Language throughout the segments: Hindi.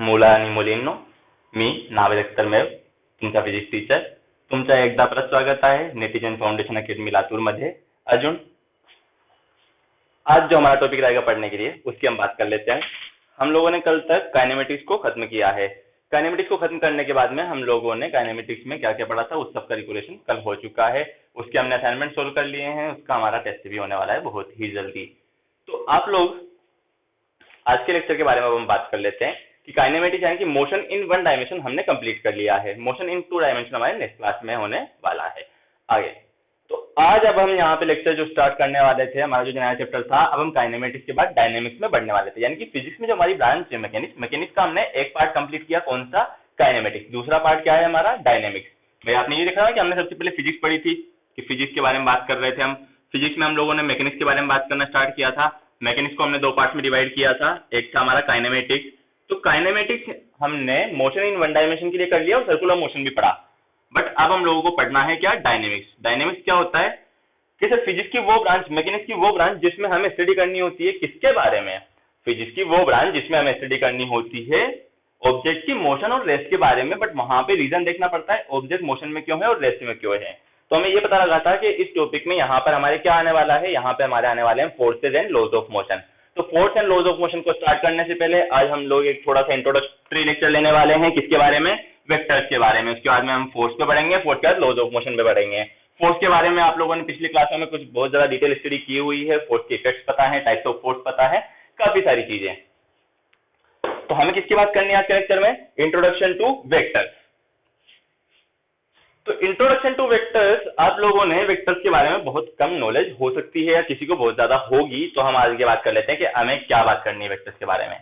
मुला आणि मुलींनो, मी नावेद अख्तर मेव, तुमचा फिजिक्स टीचर. तुमचा एकदा परत स्वागत आहे नेटिजन फाउंडेशन अकेडमी लातूर मध्ये. अर्जुन, आज जो हमारा टॉपिक रहेगा पढ़ने के लिए उसकी हम बात कर लेते हैं. हम लोगों ने कल तक काइनेमेटिक्स को खत्म किया है. काइनेमेटिक्स को खत्म करने के बाद में हम लोगों ने काइनेमेटिक्स में क्या क्या पढ़ा था उस सब का रिकॉलेशन कल हो चुका है. उसके हमने असाइनमेंट सोल्व कर लिए हैं. उसका हमारा टेस्ट भी होने वाला है बहुत ही जल्दी. तो आप लोग आज के लेक्चर के बारे में हम बात कर लेते हैं कि काइनेमेटिक्स यानी कि मोशन इन वन डायमेंशन हमने कंप्लीट कर लिया है. मोशन इन टू डायमेंशन हमारे नेक्स्ट क्लास में होने वाला है आगे. तो आज अब हम यहाँ पे लेक्चर जो स्टार्ट करने वाले थे, हमारा जो नया चैप्टर था, अब हम काइनेमेटिक्स के बाद डायनेमिक्स में बढ़ने वाले थे. यानी कि फिजिक्स में जो हमारी ब्रांच है मैकेनिक्स का हमने एक पार्ट कंप्लीट किया. कौन सा? काइनेमेटिक्स. दूसरा पार्ट क्या है हमारा? डायनेमिक्स. भाई आपने ये देखा कि हमने सबसे पहले फिजिक्स पढ़ी थी कि फिजिक्स के बारे में बात कर रहे थे हम. फिजिक्स में हम लोगों ने मैकेनिक्स के बारे में बात करना स्टार्ट किया था. मैकेनिक्स को हमने दो पार्ट में डिवाइड किया था. एक था हमारा काइनेमेटिक्स. तो काइनेमेटिक्स हमने मोशन इन वन डायमेंशन के लिए कर लिया और सर्कुलर मोशन भी पढ़ा. बट अब हम लोगों को पढ़ना है क्या? डायनेमिक्स. डायनेमिक्स क्या होता है कि सर फिजिक्स की वो ब्रांच, मैकेनिक्स की वो ब्रांच जिसमें हमें स्टडी करनी होती है किसके बारे में? फिजिक्स की वो ब्रांच जिसमें हमें स्टडी करनी होती है ऑब्जेक्ट की मोशन और रेस्ट के बारे में. बट वहां पे रीजन देखना पड़ता है ऑब्जेक्ट मोशन में क्यों है और रेस्ट में क्यों है. तो हमें ये पता लगा था कि इस टॉपिक में यहाँ पर हमारे क्या आने वाला है. यहाँ पे हमारे आने वाले हैं forces and laws of motion. तो force and laws of motion को स्टार्ट करने से पहले आज हम लोग एक थोड़ा सा इंट्रोडक्टरी लेक्चर लेने वाले हैं. किसके बारे में? वेक्टर्स के बारे में. उसके बाद में हम फोर्स पे बढ़ेंगे, फोर्स के बाद लॉज ऑफ मोशन पे बढ़ेंगे. फोर्स के बारे में आप लोगों ने पिछली क्लास में कुछ बहुत ज्यादा डिटेल स्टडी की हुई है. फोर्स के इफेक्ट्स पता है, टाइप्स ऑफ फोर्स पता है, काफी सारी चीजें. तो हमें किसकी बात करनी है आज के लेक्चर में? Introduction two vectors. तो इंट्रोडक्शन टू वेक्टर्स, आप लोगों ने वेक्टर्स के बारे में बहुत कम नॉलेज हो सकती है या किसी को बहुत ज्यादा होगी. तो हम आज की बात कर लेते हैं कि हमें क्या बात करनी है वेक्टर्स के बारे में.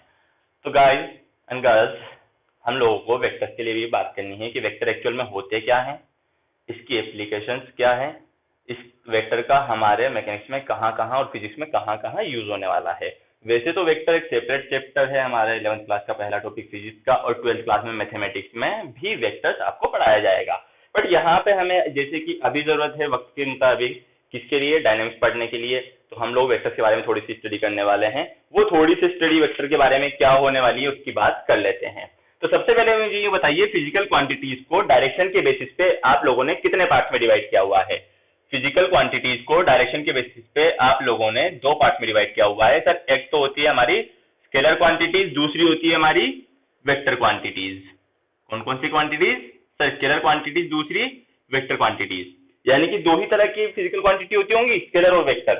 तो गाइस एंड गर्ल्स, हम लोगों को वेक्टर्स के लिए भी बात करनी है कि वेक्टर एक्चुअल में होते क्या हैं, इसकी एप्लीकेशंस क्या है, इस वेक्टर का हमारे मैकेनिक्स में कहाँ कहाँ और फिजिक्स में कहाँ कहाँ यूज होने वाला है. वैसे तो वेक्टर एक सेपरेट चैप्टर है हमारे 11th क्लास का पहला टॉपिक फिजिक्स का, और 12th क्लास में मैथमेटिक्स में भी वेक्टर्स आपको पढ़ाया जाएगा. बट यहाँ पे हमें जैसे कि अभी जरूरत है वक्त के मुताबिक किसके लिए? डायनेमिक्स पढ़ने के लिए. तो हम लोग वेक्टर्स के बारे में थोड़ी सी स्टडी करने वाले हैं. वो थोड़ी सी स्टडी वेक्टर के बारे में क्या होने वाली है उसकी बात कर लेते हैं. तो सबसे पहले मुझे ये बताइए, फिजिकल क्वांटिटीज को डायरेक्शन के बेसिस पे आप लोगों ने कितने पार्ट में डिवाइड किया हुआ है? फिजिकल क्वांटिटीज को डायरेक्शन के बेसिस पे आप लोगों ने दो पार्ट में डिवाइड किया हुआ है. सर एक तो होती है हमारी स्केलर क्वांटिटीज, दूसरी होती है हमारी वेक्टर क्वांटिटीज. कौन कौन सी क्वांटिटीज? सर स्केलर क्वांटिटीज, दूसरी वेक्टर क्वांटिटीज. यानी कि दो ही तरह की फिजिकल क्वांटिटी होती होंगी, स्केलर और वेक्टर?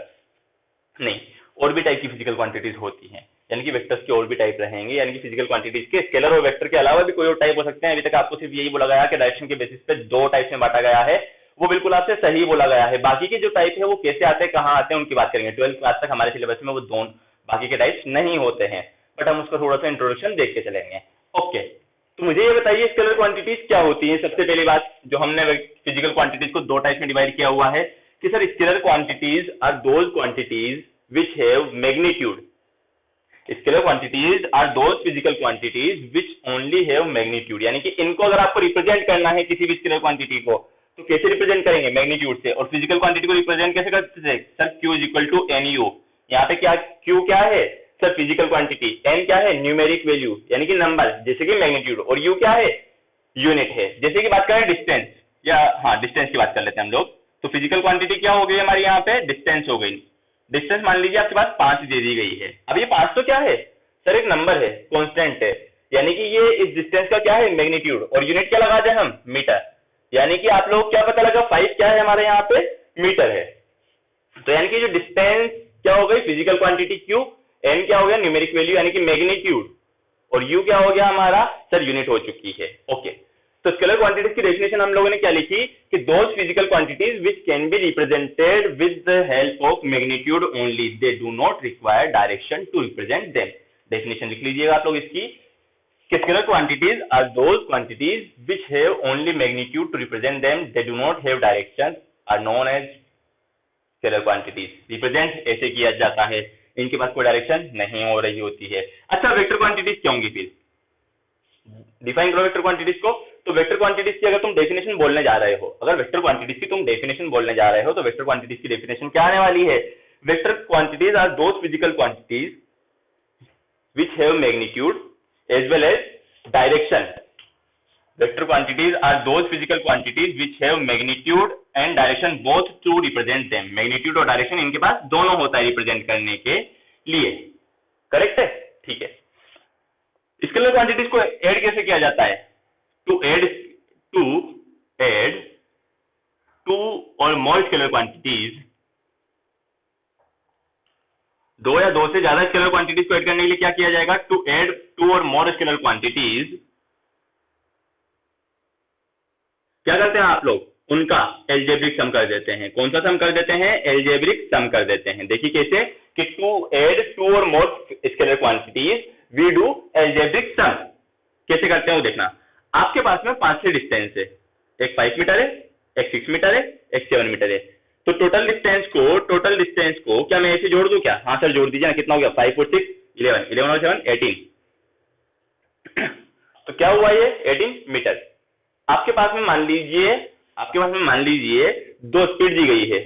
नहीं, और भी टाइप की फिजिकल क्वांटिटीज होती हैं. यानी कि वेक्टर्स के और भी टाइप रहेंगे. यानी कि फिजिकल क्वांटिटीज के स्केलर और वेक्टर के अलावा भी कोई और टाइप हो सकते हैं. अभी तक आपको सिर्फ यही बोला गया कि डायरेक्शन के बेसिस पे दो टाइप में बांटा गया है. वो बिल्कुल आपसे सही बोला गया है. बाकी के जो टाइप है वो कैसे आते हैं, कहाँ आते हैं, उनकी बात करेंगे. 12th क्लास तक हमारे सिलेबस में वो दोनों बाकी के टाइप्स नहीं होते हैं. बट हम उसका थोड़ा सा इंट्रोडक्शन देख के चलेंगे. ओके, तो मुझे ये बताइए स्केलर क्वांटिटीज क्या होती है. सबसे पहली बात, जो हमने फिजिकल क्वांटिटीज को दो टाइप में डिवाइड किया हुआ है कि sir scalar quantities are those quantities which have magnitude. Scalar quantities are those physical quantities which only have magnitude. यानी कि इनको अगर आपको रिप्रेजेंट करना है किसी भी स्केलर क्वांटिटी को, तो कैसे रिप्रेजेंट करेंगे? मैग्नीट्यूड से. और फिजिकल क्वांटिटी को रिप्रेजेंट कैसे करते हैं? Sir Q is equal to NU. यहाँ पे क्या Q क्या है? Sir physical quantity. N क्या है? न्यूमेरिक वैल्यू यानी कि नंबर जैसे कि मैग्नीट्यूड. और U क्या है? यूनिट है. जैसे कि बात करें डिस्टेंस, या हाँ डिस्टेंस की बात कर लेते हैं हम लोग. तो फिजिकल क्वांटिटी क्या हो गई हमारी यहाँ पे? डिस्टेंस हो गई. डिस्टेंस मान लीजिए आपके पास 5 दे दी गई है. अब ये 5 तो क्या है? सर एक नंबर है, कांस्टेंट है. यानी कि ये इस डिस्टेंस का क्या है? मैग्नीट्यूड. और यूनिट क्या लगा दें हम? मीटर. यानी कि आप लोग क्या पता लगा? 5 क्या है हमारे यहाँ पे? मीटर है. तो यानी कि जो डिस्टेंस क्या हो गई? Physical quantity Q. N क्या हो गया? न्यूमेरिक वैल्यू यानी कि मैग्नीट्यूड. और U क्या हो गया हमारा? सर यूनिट हो चुकी है. ओके, तो स्केलर क्वांटिटीज की डेफिनेशन हम लोगों ने क्या लिखी कि those physical quantities which can be represented with the help of magnitude only, they do not require direction to represent them. Definition लिख लीजिएगा आप लोग इसकी. Scalar quantities are those quantities which have only magnitude to represent them, they do not have direction, are known as scalar quantities. Represent ऐसे किया जाता है, इनके पास कोई डायरेक्शन नहीं हो रही होती है. अच्छा, वेक्टर क्वांटिटीज क्या होंगी? फिर डिफाइन करो वेक्टर क्वांटिटीज को. तो वेक्टर क्वांटिटीज की अगर तुम डेफिनेशन बोलने जा रहे हो, अगर वेक्टर क्वांटिटीज की तुम डेफिनेशन बोलने जा रहे हो, तो वेक्टर क्वांटिटीज की डेफिनेशन क्या आने वाली है? Vector quantities are those physical quantities which have magnitude as well as direction. Vector quantities are those physical quantities which have magnitude and direction both to represent them. Magnitude और direction इनके पास दोनों होता है रिप्रेजेंट करने के लिए. करेक्ट है? ठीक है. स्केलर क्वांटिटीज को ऐड कैसे किया जाता है? To add two or more scalar quantities, दो या दो से ज्यादा स्केलर क्वांटिटीज को ऐड करने के लिए क्या किया जाएगा? To add two or more scalar quantities, क्या करते हैं आप लोग? उनका एल्जेब्रिक सम कर देते हैं. कौन सा सम कर देते हैं? एल्जेब्रिक सम कर देते हैं. देखिए कैसे कि to add two or more scalar quantities we do algebraic sum. कैसे करते हैं वो देखना. आपके पास में 5 से डिस्टेंस है. एक 5 मीटर है, एक 6 मीटर है, एक 7 मीटर है. तो टोटल डिस्टेंस को क्या मैं ऐसे जोड़ दूं क्या? हाँ सर जोड़ दीजिए ना. कितना हो गया? 5 और 6 11 और 7 18. तो क्या हुआ ये? 18 मीटर. आपके पास में मान लीजिए दो स्पीड दी गई है.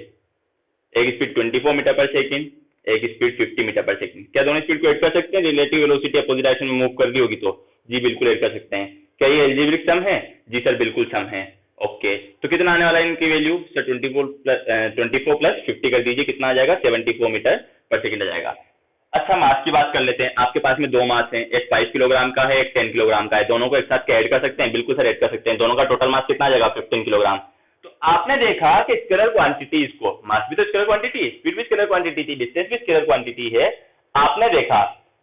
एक स्पीड 24 मीटर पर सेकंड, एक स्पीड 50 मीटर पर सेकंड. क्या दोनों स्पीड को ऐड कर सकते हैं? रिलेटिव वेलोसिटी अपोजिट डायरेक्शन में मूव कर दी होगी तो जी बिल्कुल ऐड कर सकते हैं. क्या ये एल्जेब्रिक सम है? जी सर बिल्कुल सम है. ओके, तो कितना आने वाला है इनकी वैल्यू? सर 24 प्लस 50 कर दीजिए. कितना आ जाएगा? 74 मीटर पर सेकंड आ जाएगा. अच्छा, मास की बात कर लेते हैं. आपके पास में दो मास हैं, एक 5 किलोग्राम का है, एक 10 किलोग्राम का है. दोनों को एक साथ ऐड कर सकते हैं? बिल्कुल सर ऐड कर सकते हैं. दोनों का टोटल मास कितना आ जाएगा? 15 किलोग्राम. तो आपने देखा कि स्केलर क्वांटिटीज को, मास भी तो स्केलर क्वांटिटी, स्पीड भी स्केलर क्वांटिटी थी, डिस्टेंस भी स्केलर क्वांटिटी है. आपने देखा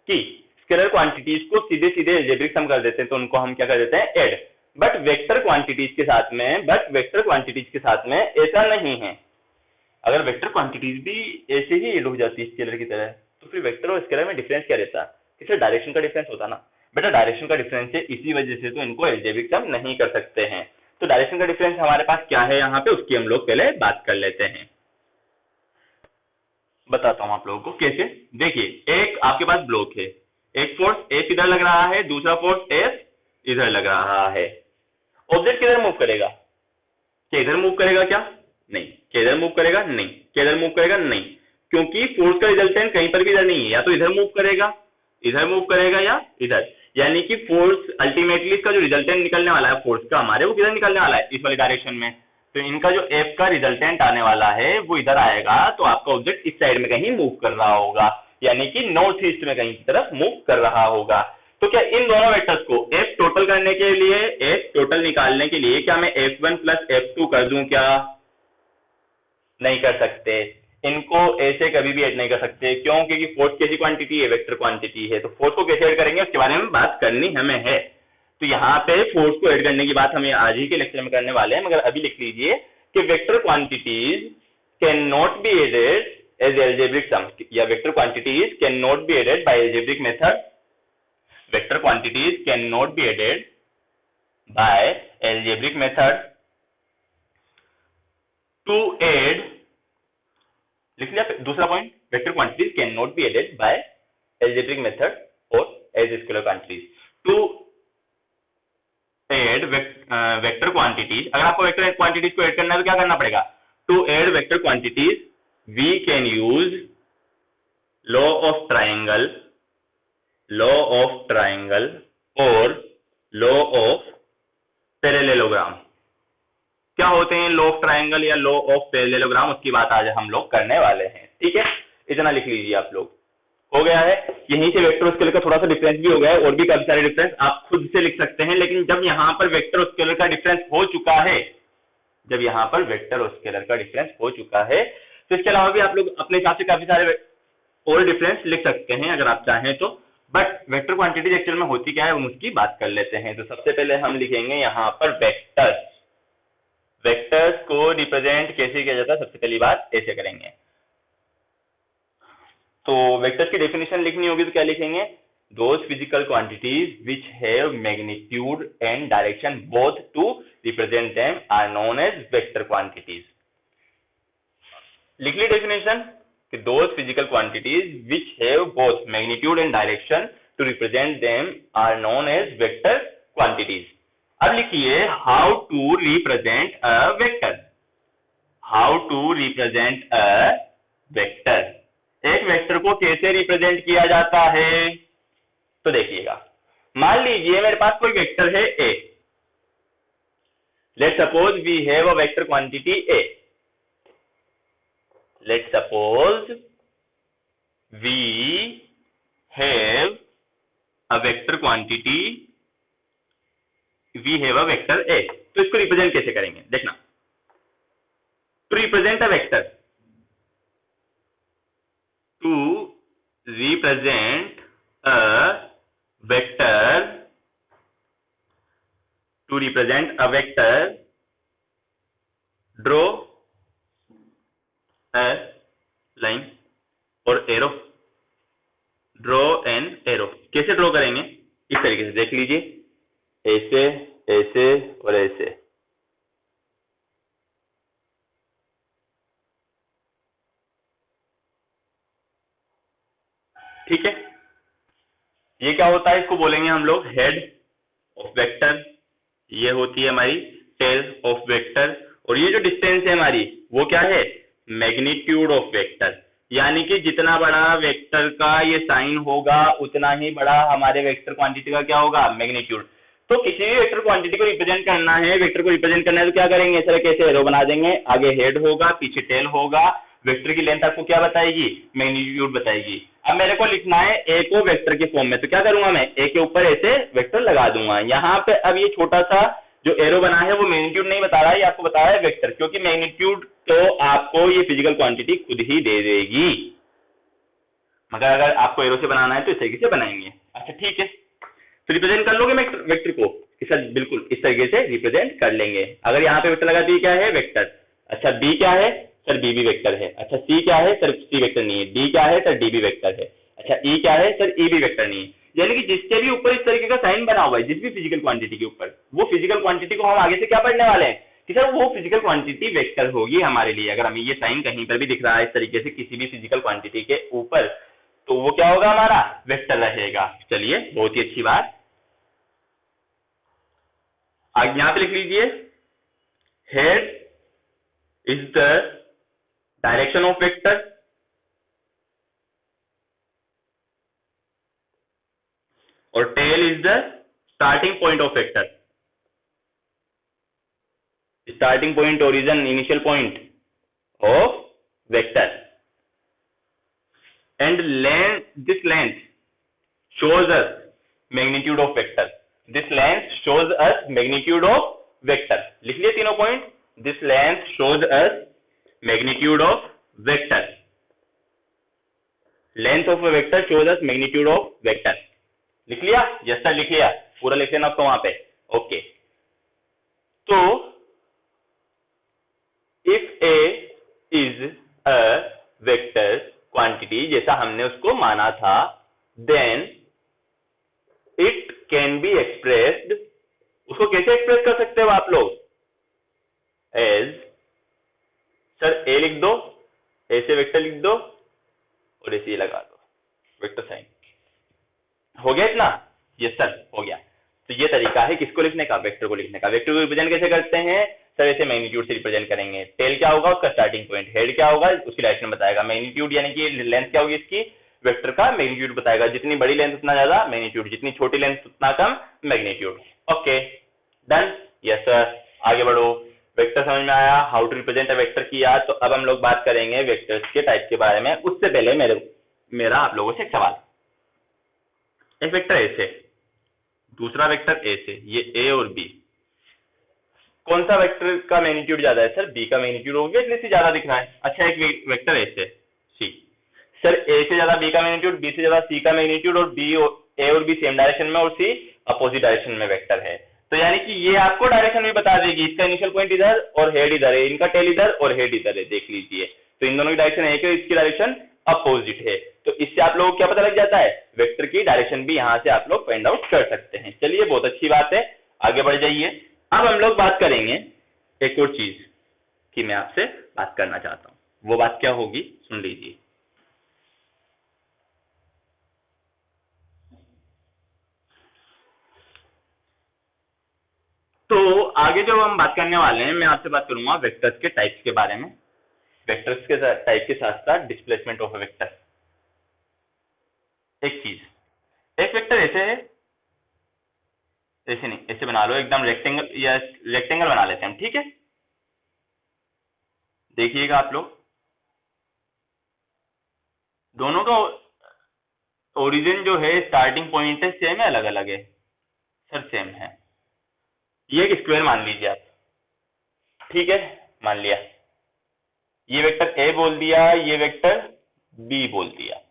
कि स्केलर क्वांटिटीज को सीधे सीधे एल्जेब्रिक सम कर देते हैं, तो उनको हम क्या कर देते हैं? ऐड. बट वेक्टर क्वांटिटीज के साथ में ऐसा नहीं है. अगर वेक्टर क्वांटिटीज भी ऐसे ही ऐड हो जाती है स्केलर की तरह, तो फिर वेक्टर और स्केलर में डिफरेंस क्या रहता? इससे डायरेक्शन का डिफरेंस होता ना. बेटा डायरेक्शन का डिफरेंस है, इसी वजह से तो इनको एल्जेब्रिक सम नहीं कर सकते हैं. तो डायरेक्शन का डिफरेंस हमारे पास क्या है यहाँ पे, उसकी हम लोग पहले बात कर लेते हैं. बताता हूं आप लोगों को कैसे. देखिए, एक आपके पास ब्लॉक है, एक फोर्स एस इधर लग रहा है, दूसरा फोर्स एस इधर लग रहा है. ऑब्जेक्ट किधर मूव करेगा? क्या इधर मूव करेगा? क्या नहीं. क्या इधर मूव करेगा? नहीं. क्या इधर मूव करेगा? नहीं. क्योंकि फोर्स का रिजल्टेंट कहीं पर भी इधर नहीं है. या तो इधर मूव करेगा या इधर. यानी कि फोर्स अल्टीमेटली इसका जो रिजल्टेंट निकलने वाला है फोर्स का हमारे, वो किधर निकलने वाला है? इस वाली डायरेक्शन में. तो इनका जो एफ का रिजल्टेंट आने वाला है वो इधर आएगा. तो आपका ऑब्जेक्ट इस साइड में कहीं मूव कर रहा होगा, यानी कि नॉर्थ ईस्ट में कहीं की तरफ मूव कर रहा होगा. तो क्या इन दोनों वेक्टर्स को एफ टोटल करने के लिए, एफ टोटल निकालने के लिए क्या मैं F1 प्लस F2 कर दूं? क्या नहीं कर सकते. इनको ऐसे कभी भी ऐड नहीं कर सकते. क्यों? क्योंकि फोर्स कैसी क्वांटिटी है? वेक्टर क्वांटिटी है. तो फोर्स को कैसे ऐड करेंगे उसके बारे में बात करनी हमें है. तो यहाँ पे फोर्स को ऐड करने की बात हम आज ही के लेक्चर में करने वाले हैं, मगर अभी लिख लीजिए कि vector quantities can not be added as algebraic sum, या vector quantities can not be added by algebraic method. Vector quantities can not be added by algebraic method to add. लिख लिया दूसरा point. Vector quantities can not be added by algebraic method or as scalar quantities. To add vector quantities, अगर आपको वेक्टर क्वांटिटीज को ऐड करना है तो क्या करना पड़ेगा? To add vector quantities we can use law of triangle और लॉ ऑफ पैरेललोग्राम. क्या होते हैं लॉ ऑफ ट्राइंगल या लॉ ऑफ पैरेललोग्राम, उसकी बात आज हम लोग करने वाले हैं. ठीक है, इतना लिख लीजिए आप लोग. हो गया है. यहीं से वेक्टर और स्केलर का थोड़ा सा डिफरेंस भी हो गया है, और भी काफी सारे डिफरेंस आप खुद से लिख सकते हैं. लेकिन जब यहाँ पर वेक्टर और स्केलर का डिफरेंस हो चुका है, तो इसके अलावा भी आप लोग अपने हिसाब से काफी सारे और डिफरेंस लिख सकते हैं अगर आप चाहें तो. बट वेक्टर क्वांटिटीज एक्चुअल में होती क्या है हम उसकी बात कर लेते हैं. तो सबसे पहले हम लिखेंगे यहाँ पर वेक्टर्स को रिप्रेजेंट कैसे किया जाता है. सबसे पहली बात ऐसे करेंगे. तो वेक्टर्स की डेफिनेशन लिखनी होगी तो क्या लिखेंगे? Those physical quantities which have magnitude and direction both to represent them are known as vector quantities. लिख ली डेफिनेशन कि those physical quantities which have both magnitude and direction to represent them are known as vector quantities. अब लिखिए how to represent a vector. एक वेक्टर को कैसे रिप्रेजेंट किया जाता है? तो देखिएगा, मान लीजिए मेरे पास कोई वेक्टर है A, let suppose we have a vector quantity A, let suppose we have a vector quantity, we have a vector A. तो इसको रिप्रेजेंट कैसे करेंगे देखना। To represent a vector, to represent a vector, to represent a vector, draw a line और एरो, ड्रॉ एन एरो। कैसे ड्रॉ करेंगे, इस तरीके से देख लीजिए, ऐसे ऐसे और ऐसे। ठीक है, ये क्या होता है, इसको बोलेंगे हम लोग हेड ऑफ वेक्टर, ये होती है हमारी टेल ऑफ वेक्टर, और ये जो डिस्टेंस है हमारी वो क्या है, मैग्नीट्यूड ऑफ वेक्टर। यानी कि जितना बड़ा वेक्टर का ये साइन होगा उतना ही बड़ा हमारे वेक्टर क्वांटिटी का क्या होगा, मैग्नीट्यूड। तो किसी भी वेक्टर क्वांटिटी को रिप्रेजेंट करना है, वेक्टर को रिप्रेजेंट करना है तो क्या करेंगे, सर कैसे एरो बना देंगे, आगे हेड होगा पीछे टेल होगा, वेक्टर की लेंथ आपको क्या बताएगी, मैग्नीट्यूड बताएगी। अब मेरे को लिखना है ए को वेक्टर के फॉर्म में, तो क्या करूंगा मैं, ए के ऊपर ऐसे वेक्टर लगा दूंगा। यहाँ पे अब ये छोटा सा जो एरो बना है वो मैग्नीट्यूड नहीं बता रहा है, ये आपको बता रहा है वेक्टर, क्योंकि मैग्नीट्यूड तो आपको ये फिजिकल क्वांटिटी खुद ही दे देगी, मगर अगर आपको एरो से बनाना है तो इस तरीके से बनाएंगे। अच्छा ठीक है, तो रिप्रेजेंट कर लोगे वेक्टर को, सर बिल्कुल इस तरीके से रिप्रेजेंट कर लेंगे। अगर यहाँ पे वेक्टर लगा दी, क्या है वेक्टर, अच्छा बी क्या है, सर बी भी वेक्टर है। अच्छा सी क्या है, सर सी वेक्टर नहीं है। डी क्या है, सर डी भी वेक्टर है। अच्छा ई क्या है, सर ई भी वेक्टर नहीं है। यानी कि जिसके भी ऊपर इस तरीके का साइन बना हुआ है, जिस भी फिजिकल क्वांटिटी के ऊपर, वो फिजिकल क्वांटिटी को हम आगे से क्या पढ़ने वाले हैं कि सर वो फिजिकल क्वांटिटी वेक्टर होगी हमारे लिए। अगर हमें ये साइन कहीं पर भी दिख रहा है इस तरीके से किसी भी फिजिकल क्वांटिटी के ऊपर, तो वो क्या होगा, हमारा वेक्टर रहेगा। चलिए बहुत ही अच्छी बात। आगे यहां पे लिख लीजिए, head is the direction of vector, और tail is the starting point of vector, starting point, origin, initial point of vector. And length, this length shows us magnitude of vector, this length shows us magnitude of vector। लिख लिए तीनों point, this length shows us magnitude of vector, length of a vector shows us magnitude of vector। लिख लिया, यस सर लिख लिया, पूरा लिख लेना आपको वहां पे। ओके, तो if a is a vector quantity, जैसा हमने उसको माना था, then it can be expressed, उसको कैसे एक्सप्रेस कर सकते हो आप लोग, एज, सर ए लिख दो, ऐसे वेक्टर लिख दो और ऐसे लगा दो वेक्टर साइन। हो गया इतना, यस सर हो गया। तो ये तरीका है किसको लिखने का, वेक्टर को लिखने का। वेक्टर को रिप्रेजेंट कैसे करते हैं, सर ऐसे मैग्नीट्यूड से रिप्रेजेंट करेंगे। टेल क्या होगा, उसका स्टार्टिंग पॉइंट, हेड क्या होगा, उसकी डायरेक्शन बताएगा, मैग्नीट्यूड यानी कि लेंथ क्या होगी इसकी, वेक्टर का मैग्नीट्यूड बताएगा। जितनी बड़ी लेंथ उतना ज्यादा मैग्नीट्यूड, जितनी छोटी लेंथ उतना कम magnitude. Okay done, yes sir. आगे बढ़ो, वेक्टर समझ में आया, how to represent a vector किया। तो अब हम लोग बात करेंगे वेक्टर्स के टाइप के बारे में। उससे पहले मेरा आप लोगों से एक सवाल, एक वेक्टर ए से, दूसरा वेक्टर ए से, ये ए और बी, कौन सा वेक्टर का मैग्नीट्यूड ज्यादा है, सर बी का मैग्नीट्यूड ऑब्वियसली ज्यादा दिख रहा है। अच्छा एक वेक्टर ए से सी, सर ए से ज्यादा बी का मैग्नीट्यूड, बी से ज्यादा सी का मैग्नीट्यूड, और बी ए और बी सेम डायरेक्शन में और सी अपोजिट डायरेक्शन में वेक्टर है। तो यानी कि ये आपको डायरेक्शन भी बता देगी, इसका इनिशियल पॉइंट इधर और हेड इधर है, इनका टेल इधर और हेड इधर है, देख लीजिए। तो इन दोनों की डायरेक्शन एक है, इसकी डायरेक्शन अपोजिट है। तो इससे आप लोगों को क्या पता लग जाता है, वेक्टर की डायरेक्शन भी यहां से आप लोग फाइंड आउट कर सकते हैं। चलिए बहुत अच्छी बात है, आगे बढ़ जाइए। अब हम लोग बात करेंगे एक और चीज की मैं आपसे बात करना चाहता हूं, वो बात क्या होगी सुन लीजिए। तो आगे जो हम बात करने वाले हैं, मैं आपसे बात करूंगा वेक्टर्स के टाइप्स के बारे में, वेक्टर्स के टाइप के साथ साथ डिस्प्लेसमेंट ऑफ वेक्टर। एक चीज, एक वेक्टर ऐसे है ऐसे नहीं, ऐसे बना लो एकदम रेक्टेंगल, या रेक्टेंगल बना लेते हैं हम, ठीक है। देखिएगा आप लोग, दोनों का ओरिजिन जो है, स्टार्टिंग पॉइंट है, सेम है अलग अलग है? सर सेम है। ये एक स्क्वायर मान लीजिए आप, ठीक है, मान लिया। ये वेक्टर ए बोल दिया, ये वेक्टर बी बोल दिया।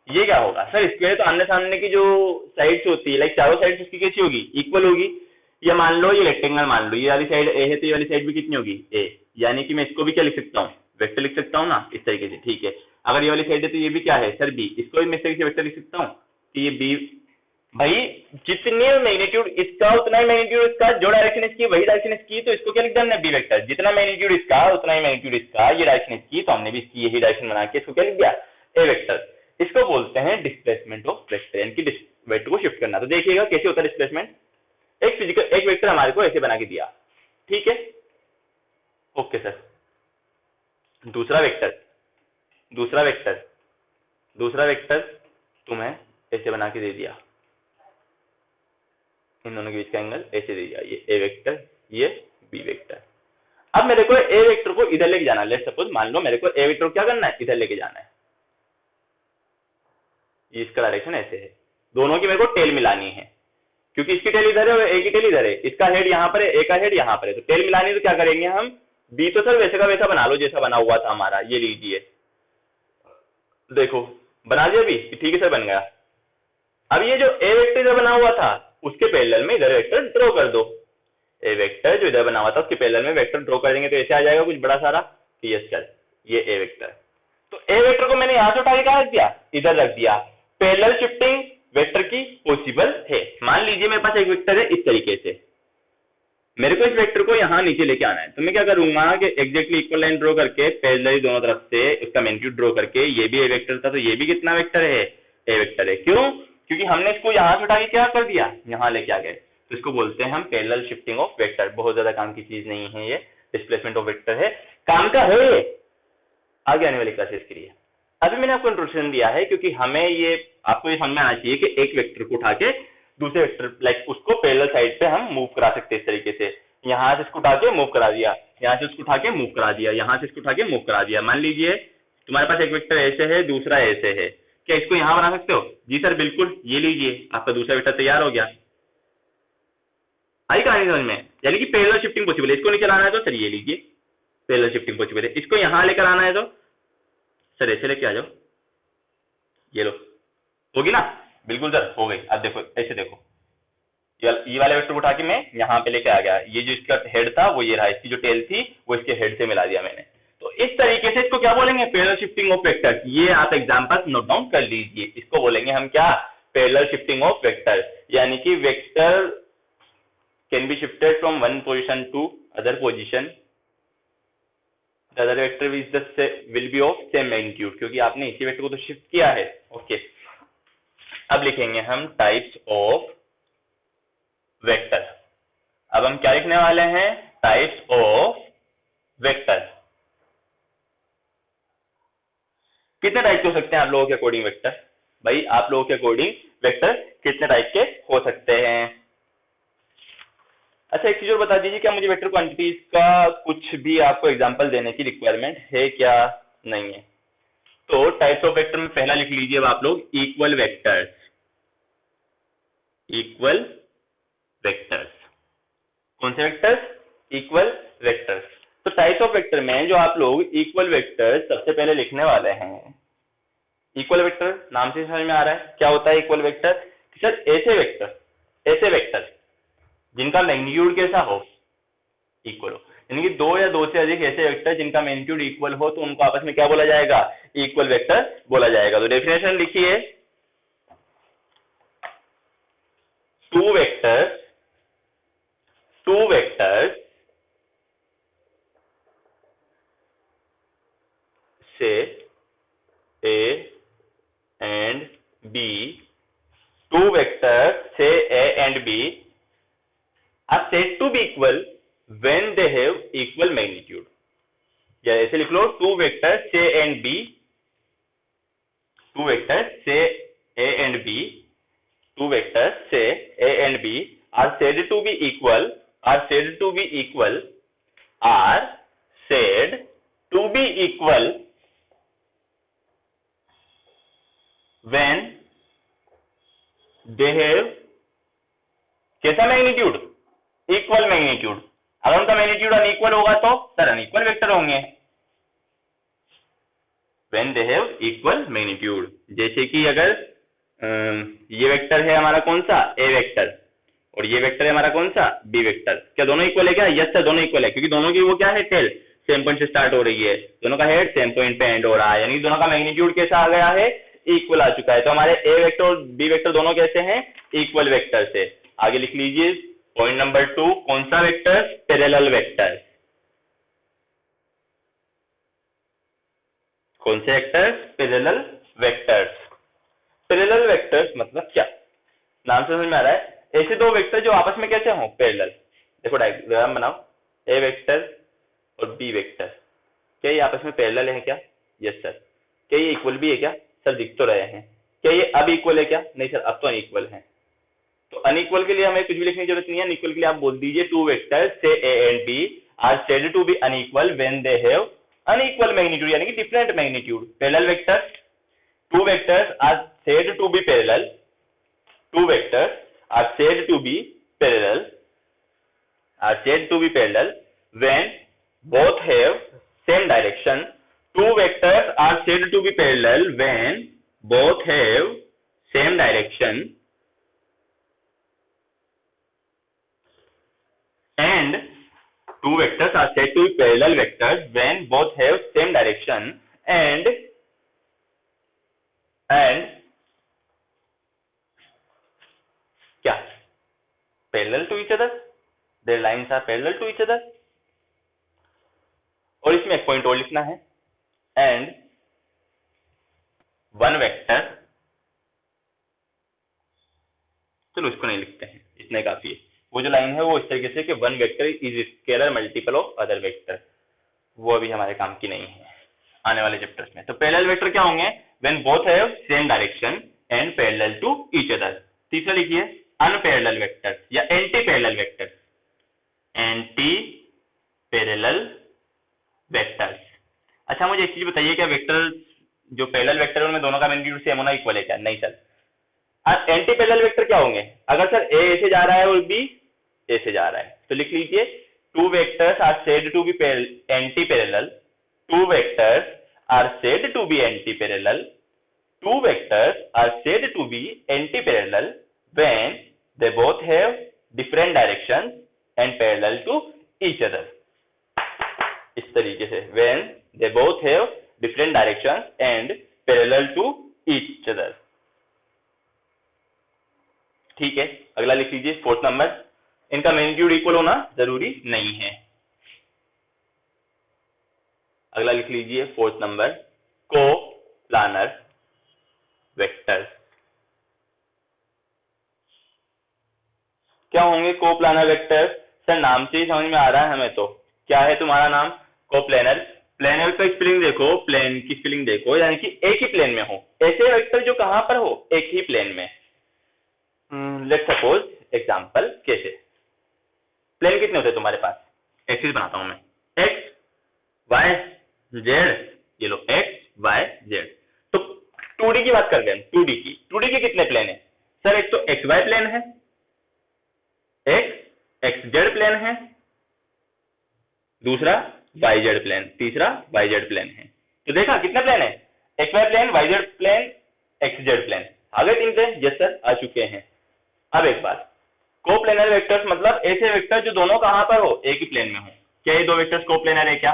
ये क्या होगा सर? स्क्वायर तो आमने सामने की जो साइड्स होती है, लाइक चारों साइड्स उसकी कैसी होगी? इक्वल होगी। या मान लो ये रेक्टेंगल मान लो, ये वाली साइड ए है तो ये वाली साइड भी कितनी होगी? ए। यानी कि मैं इसको भी क्या लिख सकता हूँ? वेक्टर लिख सकता हूँ ना, इस तरीके से, ठीक है। अगर ये वाली साइड है तो ये भी क्या है सर? बी। इसको भी मैं इस तरीके से वेक्टर लिख सकता हूँ कि ये बी। भाई जितनी मैग्नीट्यूड इसका उतना ही मैग्नीट्यूड इसका, जो डायरेक्शन इसकी वही डायरेक्शन इसकी, तो इसको क्या लिख दिया हमने? B vector. जितना मैग्नीट्यूड इसका उतना ही मैग्नीट्यूड इसका, ये डायरेक्शन इसकी, तो हमने भी इसकी यही डायरेक्शन बना के इसको क्या लिख दिया? ए वेक्टर। इसको बोलते हैं डिस्प्लेसमेंट ऑफ वेक्टर, यानी कि वेक्टर को शिफ्ट करना। तो देखिएगा कैसे होता है डिस्प्लेसमेंट। एक वेक्टर हमारे को ऐसे बना के दिया, ठीक है, ओके सर। दूसरा वेक्टर तुम्हें ऐसे बना के दे दिया, इन दोनों के बीच का एंगल ऐसे दे दिया, ये ए वेक्टर, ये बी वेक्टर। अब मेरे को ए वेक्टर को इधर लेके जाना है। लेट्स सपोज मान लो मेरे को ए वेक्टर को क्या करना है? इधर लेके जाना है। इसका डायरेक्शन ऐसे है, दोनों की मेरे को टेल मिलानी है, क्योंकि इसकी टेल इधर है और ए की टेल इधर है। इसका हेड यहाँ पर है, ए का हेड यहाँ पर है, तो टेल मिलानी है। तो क्या करेंगे हम? बी तो सर वैसे का वैसा बना लो जैसा बना हुआ था हमारा, ये लीजिए, देखो बना दिया बी, ठीक है सर, बन गया। अब ये जो ए वेक्टर इधर बना हुआ था उसके पैरेलल में इधर वेक्टर ड्रॉ कर दो। ए वेक्टर जो इधर बना हुआ था उसके पैरेलल में वेक्टर ड्रॉ कर देंगे तो ऐसे आ जाएगा कुछ बड़ा सारा, कि यस सर ये ए वेक्टर। तो ए वेक्टर को मैंने यहां से उठा के कहां रख दिया? इधर रख दिया। पैरेलल शिफ्टिंग वेक्टर की पॉसिबल है। मान लीजिए मेरे पास एक वेक्टर है इस तरीके से, मेरे को इस वेक्टर को यहां नीचे लेके आना है, तो मैं क्या करूंगा कि एग्जैक्टली इक्वल लाइन ड्रॉ करके पैरेलली दोनों तरफ से उसका मैग्नीट्यूड ड्रॉ करके, ये भी ए वेक्टर था तो ये भी कितना वेक्टर है? ए वेक्टर है। क्यों? क्योंकि हमने इसको यहां से उठा के क्या कर दिया? यहां लेके आ गए। तो इसको बोलते हैं हम पैरेलल शिफ्टिंग ऑफ वेक्टर। बहुत ज्यादा काम की चीज नहीं है, ये डिस्प्लेसमेंट ऑफ वेक्टर है, काम का है आगे आने वाली क्लासेस के लिए। अभी मैंने आपको इंट्रोडक्शन दिया है क्योंकि हमें ये आपको ये समझ में आना चाहिए कि एक वेक्टर को उठा के दूसरे वेक्टर, लाइक उसको पैरेलल साइड पे हम मूव करा सकते हैं इस तरीके से। यहां से इसको उठा के मूव करा दिया, यहां से इसको उठा के मूव करा दिया, यहां से इसको उठा के मूव करा दिया। मान लीजिए तुम्हारे पास एक वेक्टर ऐसे है, दूसरा ऐसे है, क्या इसको यहां बना सकते हो? जी सर बिल्कुल, ये लीजिए आपका दूसरा वेक्टर तैयार हो गया। आई कहानी समझ में? यानी कि पैरेलल शिफ्टिंग पॉसिबल है। इसको नीचे लाना है तो सर ये लीजिए पैरेलल शिफ्टिंग पॉसिबल है। इसको यहां लेकर आना है तो सर ऐसे लेके आ जाओ, ये लो, होगी ना? बिल्कुल सर हो गई। अब देखो ऐसे देखो, ये वाले वेक्टर उठा के मैं यहाँ पे लेके आ गया, ये जो इसका हेड था वो ये रहा, इसकी जो टेल थी वो इसके हेड से मिला दिया मैंने। तो इस तरीके से इसको क्या बोलेंगे? Parallel shifting of vector. ये आप एग्जांपल नोट डाउन कर लीजिए, इसको बोलेंगे हम क्या? Parallel shifting of vector. यानी कि vector can be shifted from one position to other position, the other vector is the will be of same magnitude, क्योंकि आपने इसी वेक्टर को तो शिफ्ट किया है। ओके, अब लिखेंगे हम टाइप्स ऑफ वेक्टर। अब हम क्या लिखने वाले हैं? Types of vector. कितने टाइप के हो सकते हैं आप लोगों के अकॉर्डिंग वेक्टर? भाई आप लोगों के अकॉर्डिंग वेक्टर कितने टाइप के हो सकते हैं? अच्छा एक चीज और बता दीजिए, क्या मुझे वेक्टर क्वांटिटीज का कुछ भी आपको एग्जांपल देने की रिक्वायरमेंट है क्या? नहीं है। तो टाइप्स ऑफ वेक्टर में पहला लिख लीजिए अब आप लोग, इक्वल वेक्टर्स। इक्वल वेक्टर्स कौन से वेक्टर्स? Equal vectors. तो टाइप्स ऑफ वेक्टर में जो आप लोग इक्वल वेक्टर्स सबसे पहले लिखने वाले हैं, इक्वल वेक्टर नाम से समझ में आ रहा है क्या होता है इक्वल वेक्टर? सर ऐसे वेक्टर जिनका मैग्नीट्यूड कैसा हो? इक्वल हो। यानी कि दो या दो से अधिक ऐसे वेक्टर जिनका मैग्नीट्यूड इक्वल हो तो उनको आपस में क्या बोला जाएगा? इक्वल वेक्टर बोला जाएगा। तो डेफिनेशन लिखिए, टू वेक्टर्स से A and B, two vectors से A and B are said to be equal when they have equal magnitude। या ऐसे लिख लो, two vectors say and B, two vectors से A and B, two vectors से A and B are said to be equal are said to be equal are said to be equal when they have कैसा मैग्नीट्यूड, इक्वल मैग्नीट्यूड। अगर उनका मैग्नीट्यूड अनइक्वल होगा तो सर अनइक्वल वेक्टर होंगे। when they have equal magnitude, जैसे कि अगर ये वेक्टर है हमारा कौन सा ए वेक्टर और ये वेक्टर है हमारा कौन सा बी वेक्टर, क्या दोनों इक्वल है क्या? यस सर दोनों इक्वल है, क्योंकि दोनों की वो क्या है टेल सेम पॉइंट से स्टार्ट हो रही है, दोनों का हेड सेम पॉइंट पे एंड हो रहा है, यानी दोनों का मैग्नीट्यूड कैसा आ गया है इक्वल आ चुका है। तो हमारे ए वेक्टर और बी वेक्टर दोनों कैसे हैं इक्वल वेक्टर से। आगे लिख लीजिए पॉइंट नंबर 2, कौन सा वेक्टर? Parallel vector. कौन से vectors? Parallel vectors. Parallel vectors मतलब क्या, नाम से समझ में आ रहा है, ऐसे दो वेक्टर जो आपस में कैसे हों पैरेलल। देखो डायग्राम बनाओ, ए वेक्टर और बी वेक्टर, क्या ये आपस में पैरेलल है क्या? Yes sir. क्या ये इक्वल भी है क्या? सर दिख तो रहे हैं। क्या ये अब इक्वल है क्या? नहीं सर अब तो अनइक्वल है। तो अनइक्वल के लिए हमें कुछ भी लिखने की जरूरत नहीं है, अनइक्वल के लिए आप बोल दीजिए टू वेक्टर्स से A and B are said to be unequal when they have unequal magnitude, यानी कि different magnitude. Parallel vector, two vectors are said to be parallel, two vectors are said to be parallel when both have same direction. Two vectors are said to be parallel when both have same direction and two vectors are said to be parallel vectors when both have same direction and क्या parallel to each other, their lines are parallel to each other। और इसमें एक पॉइंट और लिखना है, and one vector, चलो इसको नहीं लिखते हैं, इतना ही काफी है। वो जो लाइन है वो इस तरीके से कि one vector is scalar multiple of other vector, वो अभी हमारे काम की नहीं है आने वाले चैप्टर्स में। तो पैरेलल वेक्टर क्या होंगे? When both have same direction and parallel to each other. तीसरा लिखिए अनपैरेलल वेक्टर्स या anti parallel vectors, anti parallel vectors. अच्छा मुझे एक चीज बताइए, क्या वेक्टर जो पैरेलल वेक्टर है उनमें दोनों का मैग्नीट्यूड सेम होना इक्वल है क्या? नहीं सर। अब एंटी पैरेलल वेक्टर क्या होंगे? अगर सर ए ऐसे जा रहा है और बी ऐसे जा रहा है तो लिख लीजिए two vectors are said to be anti parallel, two vectors are said to be anti parallel, two vectors are said to be anti parallel when they both have different directions and parallel to each other। इस तरीके से when they both have different directions and parallel to each other। ठीक है, अगला लिख लीजिए फोर्थ नंबर, इनका मैग्नीट्यूड इक्वल होना जरूरी नहीं है। अगला लिख लीजिए फोर्थ नंबर, को प्लानर वेक्टर्स। क्या होंगे कोप्लानर वेक्टर? सर नाम से ही समझ में आ रहा है हमें तो। क्या है तुम्हारा नाम? कोप्लेनर। प्लेनर का स्पेलिंग देखो, प्लेन की स्पेलिंग देखो, यानी कि एक ही प्लेन में हो, ऐसे वेक्टर जो कहां पर हो एक ही प्लेन में। लेट्स सपोज एग्जांपल, कैसे प्लेन कितने होते हैं तुम्हारे पास? एक्सिस बनाता हूं मैं, एक्स वाई जेड, ये लो एक्स वाई जेड। तो 2D की बात कर रहे हैं, 2D की कितने प्लेन है? सर एक तो एक्स वाई प्लेन है, एक्स जेड प्लेन है, दूसरा वाई जेड प्लेन, तीसरा वाई जेड प्लेन है। तो देखा कितने प्लेन है? X Y plane, Y Z plane, X Z plane. आ गए 3 प्लेन? यस सर आ चुके हैं। अब एक बात, कोप्लेनर वेक्टर्स मतलब ऐसे वेक्टर जो दोनों कहां पर हो एक ही प्लेन में हो। क्या ये दो वेक्टर्स कोप्लेनर है क्या?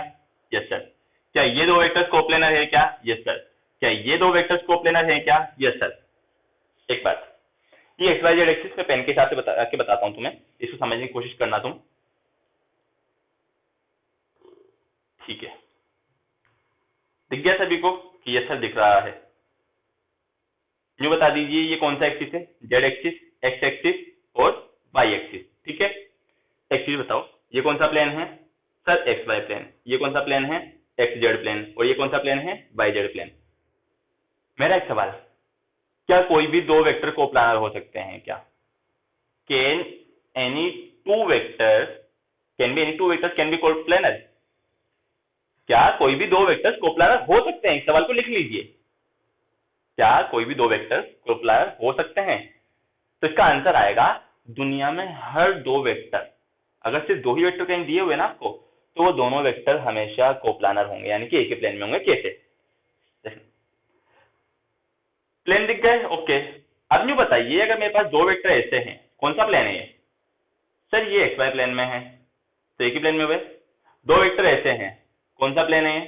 Yes sir. क्या ये दो वेक्टर्स कोप्लेनर है क्या? Yes sir. क्या ये दो वेक्टर्स कोप्लेनर है क्या? Yes sir. एक बात, ये एक्स वाई जेड एक्सिस में पेन के हिसाब से बताता हूं तुम्हें, इसको समझने की कोशिश करना तुम। ठीक है, दिख गया सभी को कि यस सर दिख रहा है? न्यू बता दीजिए ये कौन सा एक्सिस है? जेड एक्सिस, एक्स एक्सिस और वाई एक्सिस। ठीक है, एक चीज बताओ, ये कौन सा प्लेन है? Sir x Y plane. ये कौन सा प्लेन है? X Z plane. और ये कौन सा प्लेन है? Y Z plane. मेरा एक सवाल, क्या कोई भी दो वेक्टर कोप्लानर हो सकते हैं क्या? Can any two vectors can be coplanar? क्या कोई भी दो वेक्टर्स कोप्लानर हो सकते हैं? इस सवाल को लिख लीजिए, क्या कोई भी दो वेक्टर्स कोप्लानर हो सकते हैं? तो इसका आंसर आएगा दुनिया में हर दो वेक्टर, अगर सिर्फ दो ही वेक्टर कहीं दिए हुए ना आपको, तो वो दोनों वेक्टर हमेशा कोप्लानर होंगे, यानी कि एक ही प्लेन में होंगे। कैसे? प्लेन दिख गए? ओके। अब यूं बताइए, अगर मेरे पास दो वेक्टर ऐसे हैं, कौन सा प्लेन है ये? सर ये एक्स वाई प्लेन में है, तो एक ही प्लेन में हुए। दो वेक्टर ऐसे हैं, कौन सा प्लेन है ये?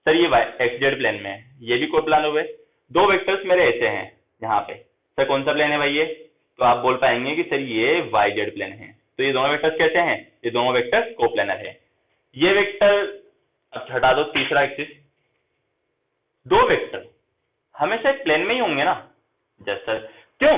सर ये एक्स जेड प्लेन में है, ये भी कोप्लानर हुए। दो वेक्टर्स मेरे ऐसे हैं यहाँ पे, सर कौन सा प्लेन है भाई ये? तो आप बोल पाएंगे कि सर ये वाई जेड प्लेन है। तो ये दोनों वेक्टर्स कैसे हैं? ये दोनों वेक्टर्स कोप्लानर है। ये वेक्टर, अब हटा दो तीसरा एक्सिस, दो वेक्टर हमेशा एक प्लेन में ही होंगे ना? जैसा क्यों?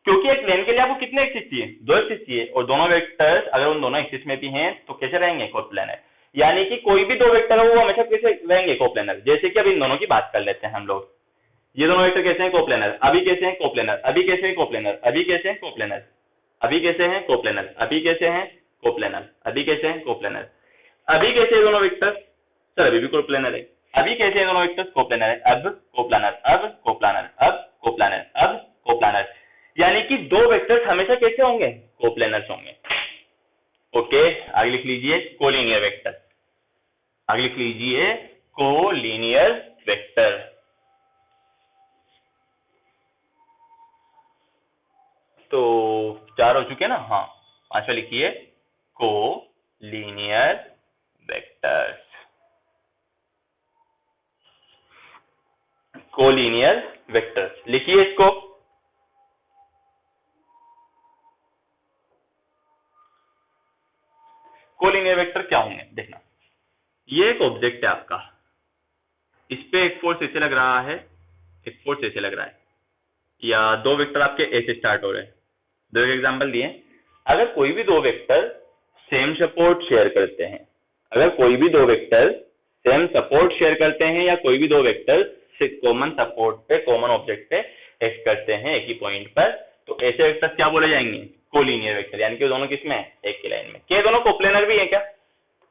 क्योंकि एक प्लेन के लिए आपको कितने एक्सिस चाहिए? दो एक्सिस चाहिए, और दोनों वेक्टर्स अगर उन दोनों एक्सिस में भी हैं तो कैसे रहेंगे? कोप्लानर। यानी कि कोई भी दो वेक्टर हो वो हमेशा कैसे रहेंगे? कोप्लानर। जैसे कि अब इन दोनों की बात कर लेते हैं हम लोग। ये दोनों वेक्टर कैसे हैं? कोप्लानर। अभी कैसे हैं? कोप्लानर। अभी कैसे हैं? कोप्लानर। अभी कैसे हैं? कोप्लानर। अभी कैसे हैं? कोप्लानर। अभी कैसे हैं? कोप्लानर। अभी कैसे हैं? कोप्लानर। अभी कैसे हैं दोनों वेक्टर्स? सर अभी भी कोप्लानर है। अभी कैसे हैं दोनों वेक्टर्स? कोप्लानर है। अब कोप्लानर, अब कोप्लानर, अब कोप्लानर, अब कोप्लानर। यानी कि दो वेक्टर्स हमेशा कैसे होंगे? कोप्लानर्स होंगे। ओके, आगे लिख लीजिए कोलिनियर वेक्टर। आगे लिख लीजिए कोलिनियर वेक्टर। तो चार हो चुके ना? हाँ, पांचवा लिखिए कोलिनियर वेक्टर्स। कोलिनियर वेक्टर्स लिखिए इसको। कोलिनियर वेक्टर क्या होंगे देखना। ये एक ऑब्जेक्ट है आपका, इस पे एक फोर्स ऐसे लग रहा है, एक फोर्स ऐसे लग रहा है, या दो वेक्टर आपके ऐसे स्टार्ट हो रहे हैं। दो एग्जांपल दिए। अगर कोई भी दो वेक्टर सेम सपोर्ट शेयर करते हैं, अगर कोई भी दो वेक्टर सेम सपोर्ट शेयर करते हैं, या कोई भी दो वेक्टर कॉमन सपोर्ट पे, कॉमन ऑब्जेक्ट पे एक्ट करते हैं एक ही पॉइंट पर, तो ऐसे वेक्टर्स क्या बोले जाएंगे? Collinear vector. यानी कि दोनों किसमें? एक ही लाइन में। क्या दोनों कोप्लेनर भी है क्या?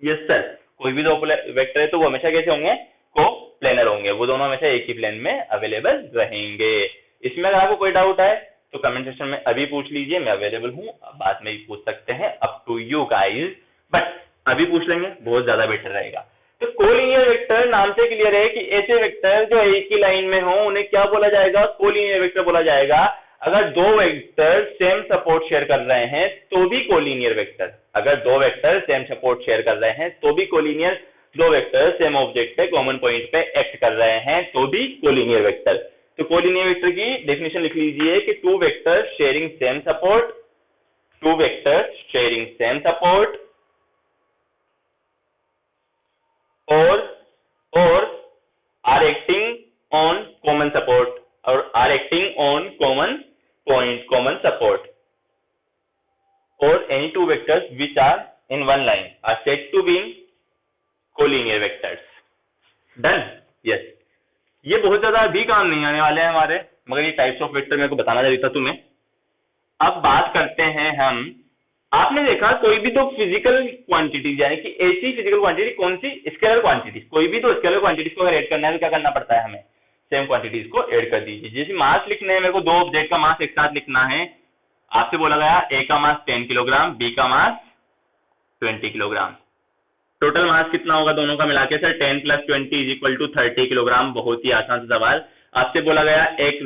Yes sir. कोई भी दो वेक्टर है तो वो हमेशा कैसे होंगे? कोप्लेनर होंगे। वो दोनों हमेशा एक ही प्लेन में अवेलेबल रहेंगे। इसमें अगर आपको कोई डाउट है तो कमेंट सेक्शन में अभी पूछ लीजिए, मैं अवेलेबल हूँ, बाद में भी पूछ सकते हैं, up to you guys, but अभी पूछ लेंगे बहुत ज्यादा बेटर रहेगा। तो कोलिनियर वेक्टर नाम से क्लियर है कि ऐसे वेक्टर जो एक ही लाइन में हो उन्हें क्या बोला जाएगा? कोलिनियर वेक्टर बोला जाएगा। अगर दो वेक्टर सेम सपोर्ट शेयर कर रहे हैं तो भी कोलिनियर वेक्टर। अगर दो वेक्टर सेम सपोर्ट शेयर कर रहे हैं तो भी कोलिनियर। दो वेक्टर सेम ऑब्जेक्ट पे, कॉमन पॉइंट पे एक्ट कर रहे हैं तो भी कोलिनियर वेक्टर। तो कोलिनियर वेक्टर की डेफिनेशन लिख लीजिए कि two vector sharing same support, two vector sharing same support और are acting on common support or are acting on common point, common support, or any two vectors which are in one line are said to be collinear vectors. Done? Yes. ये बहुत ज्यादा भी काम नहीं आने वाले हैं हमारे, मगर ये टाइप्स ऑफ वेक्टर मेरे को बताना जरूरी था तुम्हें। अब बात करते हैं हम, आपने देखा कोई भी तो फिजिकल क्वांटिटीज, यानी कि ऐसी फिजिकल क्वांटिटी, कौन सी? Scalar quantities. कोई भी तो स्केलर क्वांटिटीज को अगर ऐड करना है तो क्या करना पड़ता है? हमें सेम क्वांटिटीज को ऐड कर दीजिए। जैसे मास लिखने हैं, मेरे को दो ऑब्जेक्ट का मास एक साथ लिखना है। आपसे बोला गया ए का मास 10 किलोग्राम, बी का मास 20 किलोग्राम। टोटल मास कितना होगा दोनों का मिला के? Sir 10 + 20 = 30 kilogram. बहुत ही आसान सवाल। आपसे बोला गया एक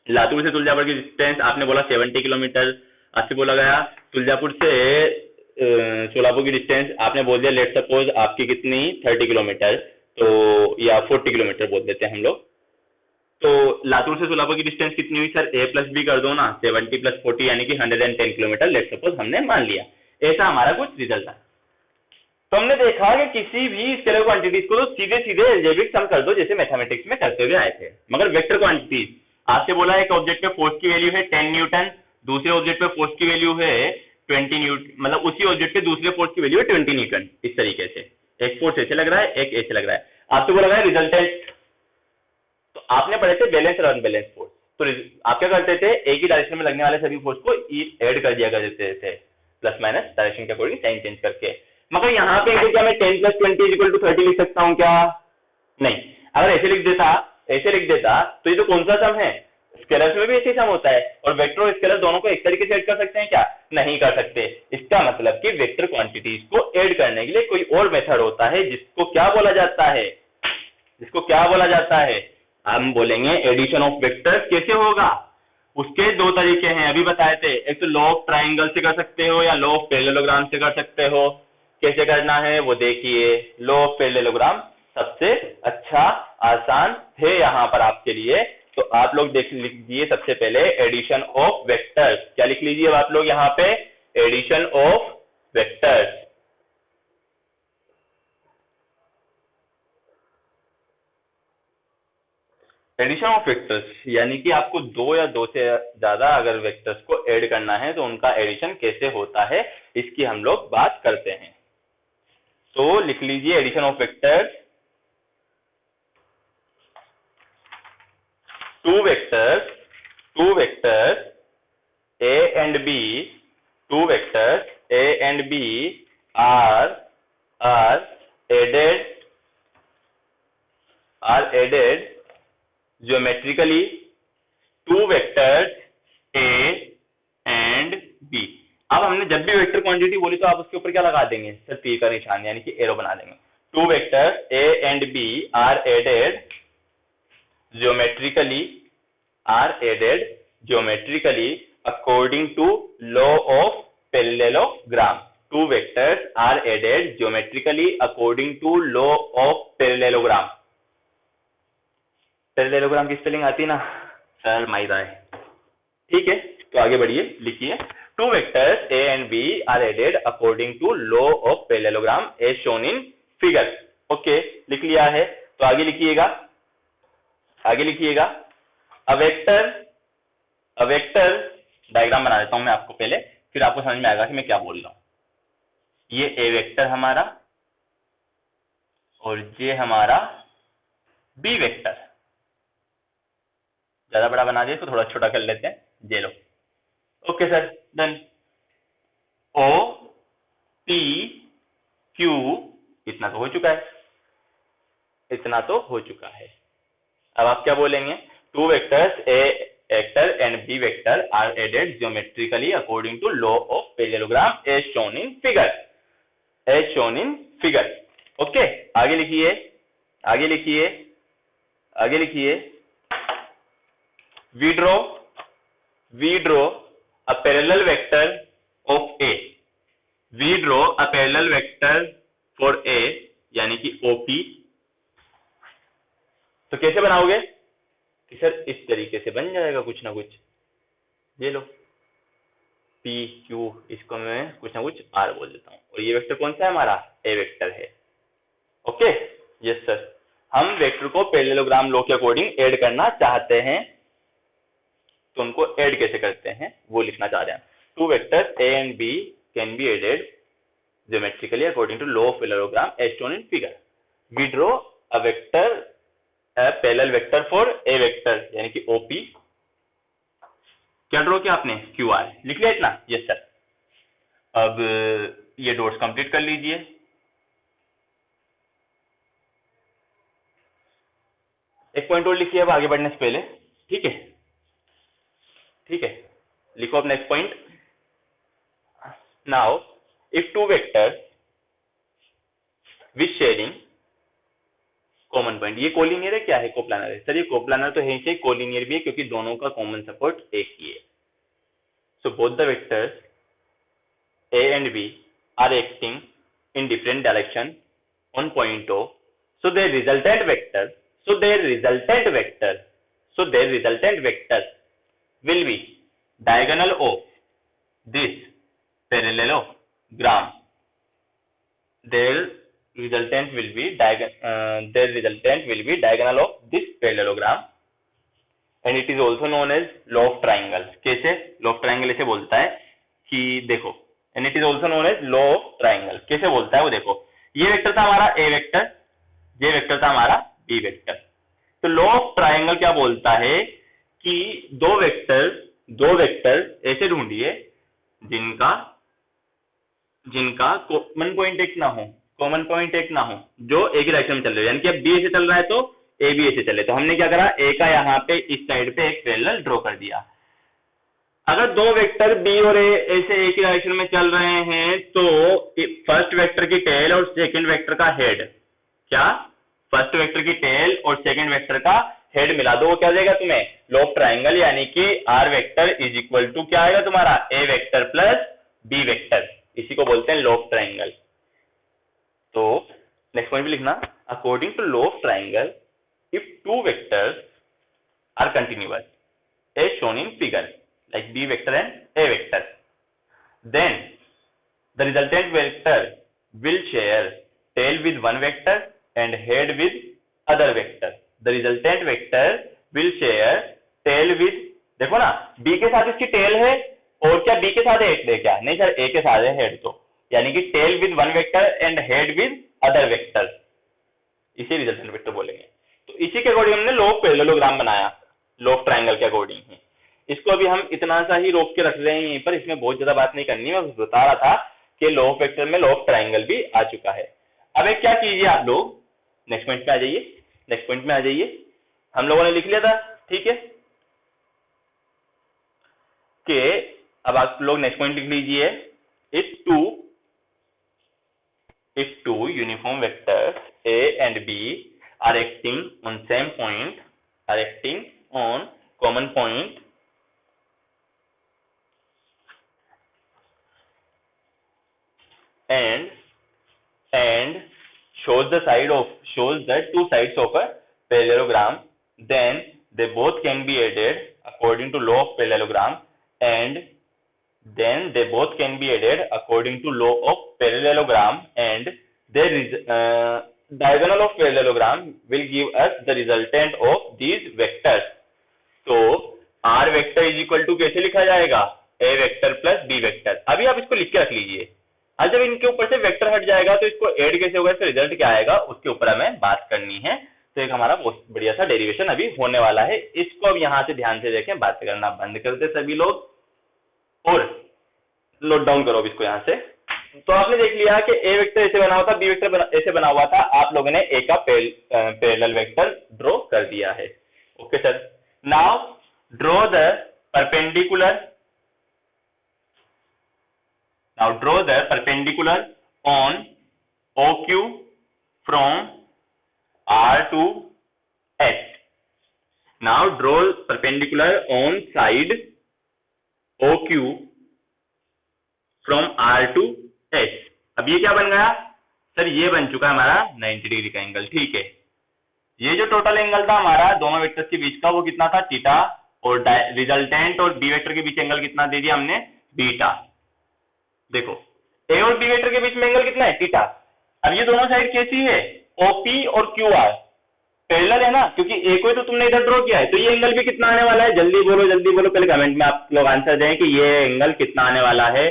लातूर से तुलजापुर की डिस्टेंस, आपने बोला 70 किलोमीटर। आपसे बोला गया तुलजापुर से सोलापुर की डिस्टेंस, आपने बोल दिया लेट सपोज आपकी कितनी? 30 किलोमीटर, तो या 40 किलोमीटर बोल देते हैं हम लोग। तो लातूर से सोलापुर की डिस्टेंस कितनी हुई? सर a + b कर दो ना, 70 + 40 यानी कि 110 किलोमीटर लेट सपोज हमने मान लिया। ऐसा हमारा कुछ रिजल्ट था। तो हमने देखा कि किसी भी स्केलर क्वांटिटीज को तो सीधे सीधे अलजेब्रिक सम कर दो, जैसे मैथमेटिक्स में करते हुए आए थे। मगर वेक्टर क्वांटिटीज, आपसे बोला एक ऑब्जेक्ट पे फोर्स की वैल्यू है 10 न्यूटन, दूसरे ऑब्जेक्ट पे फोर्स की वैल्यू है 20 न्यूटन, मतलब उसी ऑब्जेक्ट पे दूसरे फोर्स की वैल्यू है 20 न्यूटन। इस तरीके से एक फोर्स ऐसे लग रहा है, एक ऐसे लग रहा है। आपसे बोला गया रिजल्टेंट, तो आपने पढ़े थे बैलेंस और अनबैलेंस फोर्स। तो आप क्या करते थे, एक ही डायरेक्शन में लगने वाले सभी फोर्स को ऐड कर दिया करते थे, प्लस माइनस डायरेक्शन के अकॉर्डिंग साइन चेंज करके। मगर यहाँ पे क्या मैं 10 + 20 = 30 लिख सकता हूँ क्या? नहीं। अगर ऐसे लिख देता तो ये तो कौन सा सम है, स्केलर्स में भी ऐसे सम होता है, और वेक्टर और स्केलर दोनों को एक तरीके से ऐड कर सकते हैं क्या? नहीं कर सकते। इसका मतलब कि वेक्टर क्वांटिटीज को ऐड करने के लिए कोई और मेथड होता है, जिसको क्या बोला जाता है, हम बोलेंगे एडिशन ऑफ वेक्टर्स। कैसे होगा? उसके दो तरीके हैं, अभी बताए थे। एक तो लॉ ऑफ ट्राइंगल से कर सकते हो या लॉ ऑफ पैरेललोग्राम से कर सकते हो। कैसे करना है वो देखिए। लॉ ऑफ पैरेललोग्राम सबसे अच्छा आसान है यहाँ पर आपके लिए, तो आप लोग लिख लीजिए सबसे पहले एडिशन ऑफ वेक्टर्स। क्या लिख लीजिए आप लोग यहाँ पे? Addition of vectors. Addition of vectors यानी कि आपको दो या दो से ज्यादा अगर वेक्टर्स को ऐड करना है तो उनका एडिशन कैसे होता है, इसकी हम लोग बात करते हैं। तो लिख लीजिए addition of vectors, two vectors A and B, two vectors A and B are added geometrically, two vectors A and B। अब हमने जब भी वेक्टर क्वांटिटी बोली तो आप उसके ऊपर क्या लगा देंगे? सर तीर का निशान यानी कि एरो बना देंगे। To vectors A and B are added geometrically according to law of parallelogram। Two vectors are added geometrically according to law of parallelogram। Parallelogram की स्पेलिंग आती ना सर? माइदा है। ठीक है, तो आगे बढ़िए, लिखिए two vectors A and B are added according to law of parallelogram as shown in figure। Okay, लिख लिया है, तो आगे लिखिएगा। अ वेक्टर डायग्राम बना देता हूं मैं आपको पहले, फिर आपको समझ में आएगा कि मैं क्या बोल रहा हूं। ये ए वेक्टर हमारा और ये हमारा बी वेक्टर। ज्यादा बड़ा बना दिया, इसको थोड़ा छोटा कर लेते हैं। ये लो। Okay sir, done. O P Q, इतना तो हो चुका है। अब आप क्या बोलेंगे? Two vectors A vector and B vector are added geometrically according to law of parallelogram as shown in figure. Okay, आगे लिखिए। we draw a parallel vector of A। we draw a parallel vector for A यानी कि OP। तो कैसे बनाओगे कि सर इस तरीके से बन जाएगा कुछ ना कुछ। ये लो P Q, इसको मैं कुछ ना कुछ R बोल देता हूं, और ये वेक्टर कौन सा है? हमारा A वेक्टर है। Okay, yes sir. हम वेक्टर को पैरेललोग्राम लॉ के अकॉर्डिंग ऐड करना चाहते हैं, तो उनको ऐड कैसे करते हैं वो लिखना चाह रहे हैं। Two vectors A and B can be added geometrically according to law of parallelogram as shown in figure. We draw a parallel vector for A vector यानी कि OP। क्या ड्रॉ किया आपने? QR। लिख लिया इतना? Yes sir. अब ये डॉट्स कंप्लीट कर लीजिए। एक पॉइंट और लिखिए अब आगे बढ़ने से पहले। ठीक है, लिखो अब next point. Now if two vectors which sharing common point, ये कोलिनियर है क्या है? कोप्लानर है। सर ये कोप्लानर तो है ही, कोलिनियर भी है क्योंकि दोनों का कॉमन सपोर्ट एक ही है। So both the vectors A and B are acting in different direction on point O, so their resultant vector will be diagonal of this parallelogram। Their resultant will be diagonal of this parallelogram, and it is also known as law of triangle। कैसे? law of triangle ऐसे बोलता है कि देखो, and it is also known as law of triangle। कैसे बोलता है वो देखो, ये वेक्टर था हमारा A वेक्टर, ये वेक्टर था हमारा B वेक्टर। तो लॉ ऑफ ट्राइंगल क्या बोलता है कि दो वेक्टर ऐसे ढूंढिए जिनका कॉमन पॉइंट एक ना हो, जो एक ही डायरेक्शन में चल रहे हो, यानी कि अब बी ऐसे चल रहा है तो ए भी ऐसे चले। तो हमने क्या करा, ए का यहाँ पे इस साइड पे एक पैरेलल ड्रॉ कर दिया। अगर दो वेक्टर बी और ए ऐसे एक ही डायरेक्शन में चल रहे हैं तो फर्स्ट वेक्टर की टेल और सेकंड वेक्टर का हेड, क्या फर्स्ट वेक्टर की टेल और सेकंड वेक्टर का हेड मिला दो, वो क्या देगा तुम्हें, लोब ट्राइंगल, यानी कि R vector is equal to क्या आएगा तुम्हारा, A vector plus B vector. इसी को बोलते हैं लोब ट्राइंगल। तो नेक्स्ट पॉइंट भी लिखना, according to law of triangle if two vectors are continuous as shown in figure like b vector and a vector, then the resultant vector will share tail with one vector and head with other vector. The resultant vector will share tail with, देखो ना b के साथ इसकी टेल है और क्या b के साथ हेड है, क्या नहीं सर a के साथ है हेड, तो यानी कि tail with one vector and head with other vector, इसे रिजल्टेंट वेक्टर बोलेंगे। तो इसी के अकॉर्डिंग हमने लोब पैरेललोग्राम बनाया, लोब ट्राइंगल के अकॉर्डिंग ही। इसको अभी हम इतना सा ही रोक के रख रहे हैं यहीं पर, इसमें बहुत ज्यादा बात नहीं करनी है। मैं बता रहा था कि लोब वेक्टर में लोब ट्राइंगल भी आ चुका है। अब एक क्या कीजिए आप लोग, नेक्स्ट पॉइंट में आ जाइए, हम लोगों ने लिख लिया था, ठीक है, कि अब आप लोग नेक्स्ट पॉइंट लिख लीजिए, if two uniform vectors a and b are acting on same point, are acting on common point and shows the two sides of a parallelogram, then they both can be added according to law of parallelogram, and then they both can be added according to law of parallelogram, and their diagonal of parallelogram will give us the resultant of these vectors. तो r vector is equal to कैसे लिखा जाएगा, a vector plus b vector. अभी आप इसको लिख के रख लीजिए, आज जब इनके ऊपर से वेक्टर हट जाएगा तो इसको ऐड कैसे होगा, इसका रिजल्ट क्या आएगा, उसके ऊपर हमें बात करनी है। तो एक हमारा बहुत बढ़िया सा डेरिवेशन अभी होने वाला है, इसको अब यहाँ से ध्यान से देखें, बात करना बंद कर दे सभी लोग और नोट डाउन करो इसको यहाँ से। तो आपने देख लिया कि ए वेक्टर ऐसे बना हुआ था, बी वेक्टर ऐसे बना हुआ था, आप लोगों ने ए का पैरेलल वेक्टर ड्रॉ कर दिया है। Okay sir, now draw the perpendicular on OQ from R to S. Now draw perpendicular on side OQ from R to S. अब ये क्या बन गया सर, ये बन चुका है हमारा 90 डिग्री का एंगल, ठीक है। ये जो टोटल एंगल था हमारा दोनों वेक्टर्स के बीच का, वो कितना था, थीटा, और रिजल्टेंट और बी वेक्टर के बीच एंगल कितना दे दिया हमने, बीटा। देखो ए और बी वेक्टर के बीच में एंगल कितना है, थीटा। अब ये दोनों साइड कैसी है, ओपी और क्यू आर पैरेलल है ना, क्योंकि ए को ही तो तुमने इधर ड्रॉ किया है, तो ये एंगल भी कितना आने वाला है, जल्दी बोलो, पहले कमेंट में आप लोग आंसर दें कि ये एंगल कितना आने वाला है,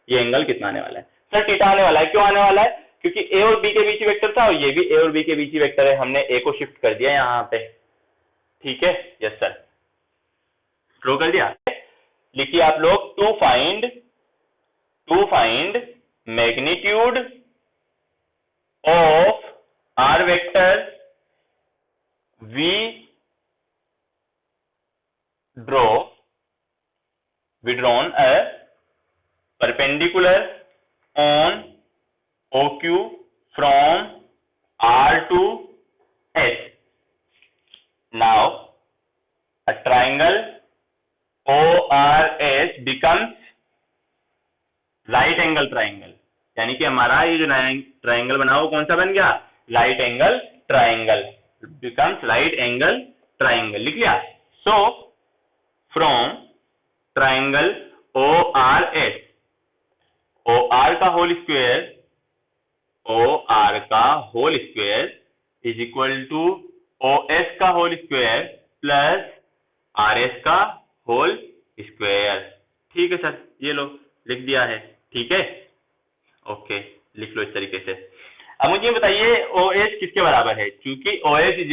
ये एंगल कितना आने वाला है। सर थीटा आने वाला है, क्यों आने वाला है, क्योंकि ए और बी के बीच ही वेक्टर था और ये भी ए और बी के बीच ही वेक्टर है, हमने ए को शिफ्ट कर दिया यहाँ पे, ठीक है। यस सर, ड्रॉ कर दिया। लिखिए आप लोग, to find magnitude of R vector we drawn a perpendicular on OQ from R to S. Now a triangle ORS becomes right angle triangle, यानी कि हमारा ये जो ट्राइंगल बना वो कौन सा बन गया, right angle triangle, becomes right angle triangle, लिख लिया। So from triangle ORS, OR का whole square is equal to OS का होल स्क्वायर प्लस RS का होल स्क्वायर, ठीक है सर, ये लो लिख दिया है, ठीक है। ओके, लिख लो इस तरीके से। अब मुझे बताइए OS किसके बराबर है, क्योंकि OS is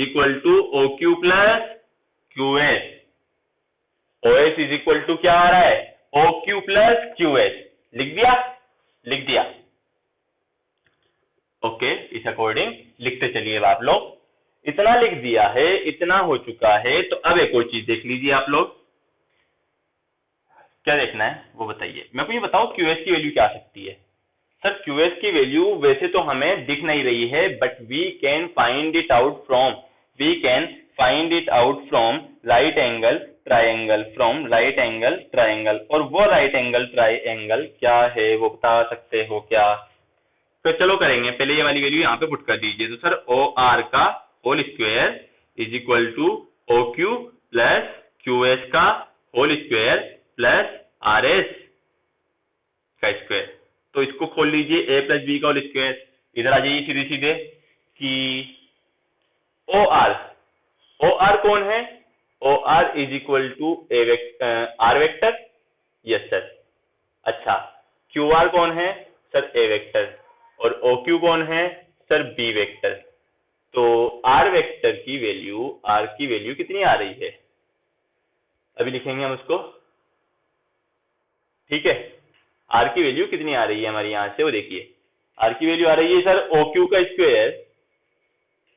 equal to OQ plus QS, OS is equal to क्या आ रहा है, OQ प्लस QS। लिख दिया। ओके, इस अकॉर्डिंग लिखते चलिए आप लोग। इतना लिख दिया है, इतना हो चुका है, तो अब एक और चीज देख लीजिए आप लोग। क्या देखना है वो बताइए। मैं को ये बताओ QS की वैल्यू क्या आ सकती है। सर QS की वैल्यू वैसे तो हमें दिख नहीं रही है, but we can find it out from right angle triangle, और वो राइट एंगल ट्राइंगल क्या है वो बता सकते हो क्या। तो चलो करेंगे, पहले ये वाली वैल्यू यहाँ पे पुट कर दीजिए। तो सर OR का whole square is equal to OQ plus QS का होल स्क्वायर प्लस RS का स्क्वायर। तो इसको खोल लीजिए, A प्लस B का होल स्क्वायर। इधर आ जाइए सीधे कि OR कौन है, OR is equal to R vector. Yes sir. अच्छा, QR कौन है सर, A वेक्टर, और OQ कौन है सर, B वेक्टर। तो R वेक्टर की वैल्यू, R की वैल्यू कितनी आ रही है, अभी लिखेंगे हम उसको, ठीक है। R की वैल्यू कितनी आ रही है हमारी यहां से, वो देखिए। R की वैल्यू आ रही है सर OQ का स्क्वायर